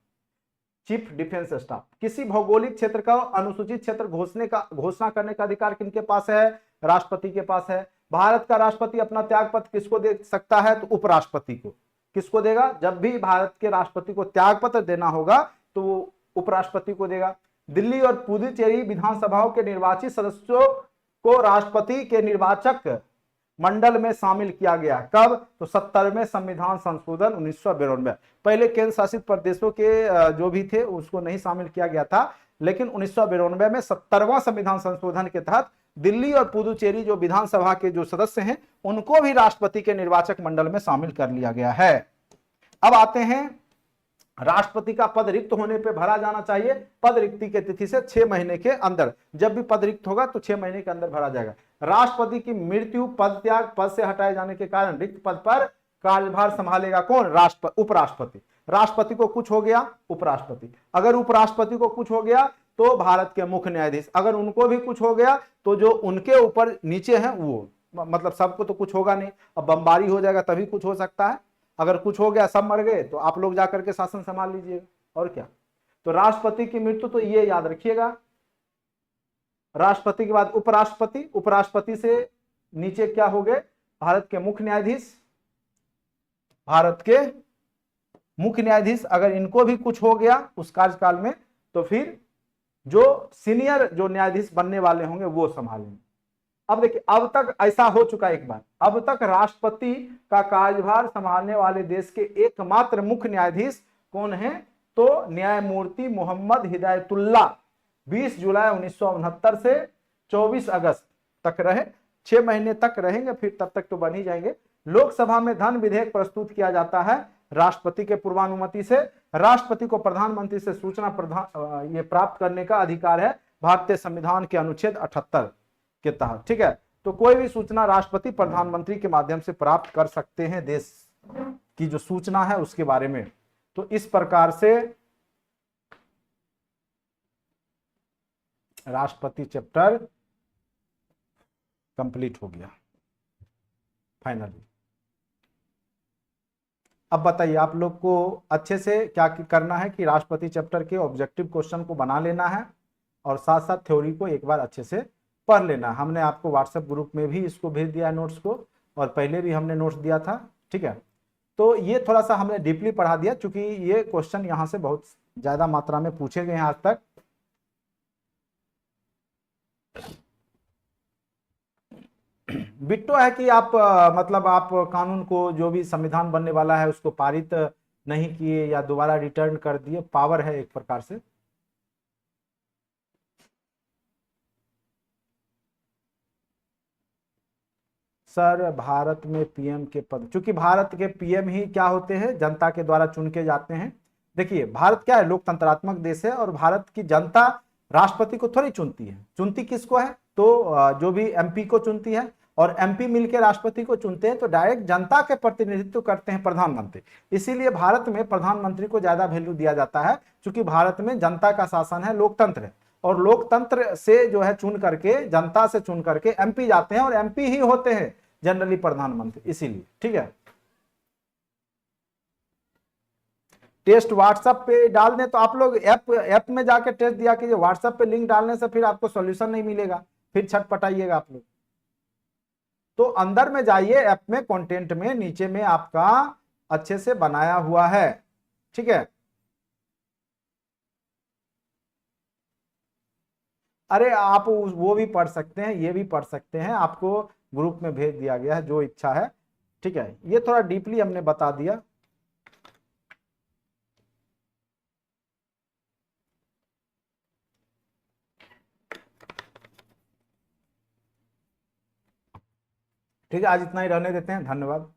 चीफ डिफेंस स्टाफ। किसी भौगोलिक क्षेत्र का अनुसूचित क्षेत्र घोषणा करने का अधिकार किनके पास है, राष्ट्रपति के पास है। भारत का राष्ट्रपति अपना त्यागपत्र किसको दे सकता है, तो उपराष्ट्रपति को। किसको देगा, जब भी भारत के राष्ट्रपति को त्यागपत्र देना होगा तो वो उपराष्ट्रपति को देगा। दिल्ली और पुदुचेरी विधानसभाओं के निर्वाचित सदस्यों को राष्ट्रपति के निर्वाचक मंडल में शामिल किया गया। कब, तो 70वें संविधान संशोधन 1992। पहले केंद्र शासित प्रदेशों के जो भी थे उसको नहीं शामिल किया गया था, लेकिन 1992 में 70वां संविधान संशोधन के तहत दिल्ली और पुदुचेरी जो विधानसभा के जो सदस्य हैं उनको भी राष्ट्रपति के निर्वाचक मंडल में शामिल कर लिया गया है। अब आते हैं, राष्ट्रपति का पद रिक्त होने पे भरा जाना चाहिए पद रिक्ति के तिथि से 6 महीने के अंदर। जब भी पद रिक्त होगा तो 6 महीने के अंदर भरा जाएगा। राष्ट्रपति की मृत्यु, पद त्याग, पद से हटाए जाने के कारण रिक्त पद पर कार्यभार संभालेगा कौन, उपराष्ट्रपति। राष्ट्रपति को कुछ हो गया उपराष्ट्रपति, अगर उपराष्ट्रपति को कुछ हो गया तो भारत के मुख्य न्यायाधीश, अगर उनको भी कुछ हो गया तो जो उनके ऊपर नीचे हैं वो, मतलब सबको तो कुछ होगा नहीं, अब बमबारी हो जाएगा तभी कुछ हो सकता है, अगर कुछ हो गया सब मर गए तो आप लोग जाकर के शासन संभाल लीजिएगा और क्या। तो राष्ट्रपति की मृत्यु तो ये याद रखिएगा, राष्ट्रपति के बाद उपराष्ट्रपति, उपराष्ट्रपति से नीचे क्या हो गए भारत के मुख्य न्यायाधीश, भारत के मुख्य न्यायाधीश, अगर इनको भी कुछ हो गया उस कार्यकाल में तो फिर जो सीनियर जो न्यायाधीश बनने वाले होंगे वो संभालेंगे। अब देखिए अब तक ऐसा हो चुका है एक बार, अब तक राष्ट्रपति का कार्यभार संभालने वाले देश के एकमात्र मुख्य न्यायाधीश कौन है, तो न्यायमूर्ति मोहम्मद हिदायतुल्लाह 20 जुलाई 1969 से 24 अगस्त तक रहे, 6 महीने तक रहेंगे, फिर तब तक तो बन ही जाएंगे। लोकसभा में धन विधेयक प्रस्तुत किया जाता है राष्ट्रपति के पूर्वानुमति से, राष्ट्रपति को प्रधानमंत्री से सूचना ये प्राप्त करने का अधिकार है भारतीय संविधान के अनुच्छेद 78 के तहत, ठीक है। तो कोई भी सूचना राष्ट्रपति प्रधानमंत्री के माध्यम से प्राप्त कर सकते हैं देश की जो सूचना है उसके बारे में। तो इस प्रकार से राष्ट्रपति चैप्टर कंप्लीट हो गया फाइनली। अब बताइए आप लोग को अच्छे से क्या करना है कि राष्ट्रपति चैप्टर के ऑब्जेक्टिव क्वेश्चन को बना लेना है और साथ साथ थ्योरी को एक बार अच्छे से पढ़ लेना। हमने आपको व्हाट्सएप ग्रुप में भी इसको भेज दिया है नोट्स को, और पहले भी हमने नोट्स दिया था, ठीक है। तो ये थोड़ा सा हमने डीपली पढ़ा दिया क्योंकि ये क्वेश्चन यहाँ से बहुत ज्यादा मात्रा में पूछे गए हैं आज तक। बिट्टो है कि आप मतलब आप कानून को जो भी संविधान बनने वाला है उसको पारित नहीं किए या दोबारा रिटर्न कर दिए, पावर है एक प्रकार से। सर भारत में पीएम के पद, क्योंकि भारत के पीएम ही क्या होते हैं, जनता के द्वारा चुन के जाते हैं। देखिए भारत क्या है, लोकतंत्रात्मक देश है और भारत की जनता राष्ट्रपति को थोड़ी चुनती है, चुनती किसको है, तो जो भी एमपी को चुनती है, और एमपी मिलकर राष्ट्रपति को चुनते हैं, तो डायरेक्ट जनता के प्रतिनिधित्व करते हैं प्रधानमंत्री। इसीलिए भारत में प्रधानमंत्री को ज्यादा वैल्यू दिया जाता है क्योंकि भारत में जनता का शासन है, लोकतंत्र है, और लोकतंत्र से जो है चुन करके, जनता से चुन करके एमपी जाते हैं और एमपी ही होते हैं जनरली प्रधानमंत्री, इसीलिए, ठीक है। टेस्ट व्हाट्सएप पे डाल दें तो आप लोग ऐप में जाके टेस्ट दिया कीजिए, व्हाट्सएप पे लिंक डालने से फिर आपको सॉल्यूशन नहीं मिलेगा, फिर छटपटाइएगा आप लोग। तो अंदर में जाइए ऐप में, कंटेंट में नीचे में आपका अच्छे से बनाया हुआ है, ठीक है। अरे आप वो भी पढ़ सकते हैं, ये भी पढ़ सकते हैं, आपको ग्रुप में भेज दिया गया है जो इच्छा है, ठीक है। ये थोड़ा डीपली हमने बता दिया। ठीक है, आज इतना ही रहने देते हैं, धन्यवाद।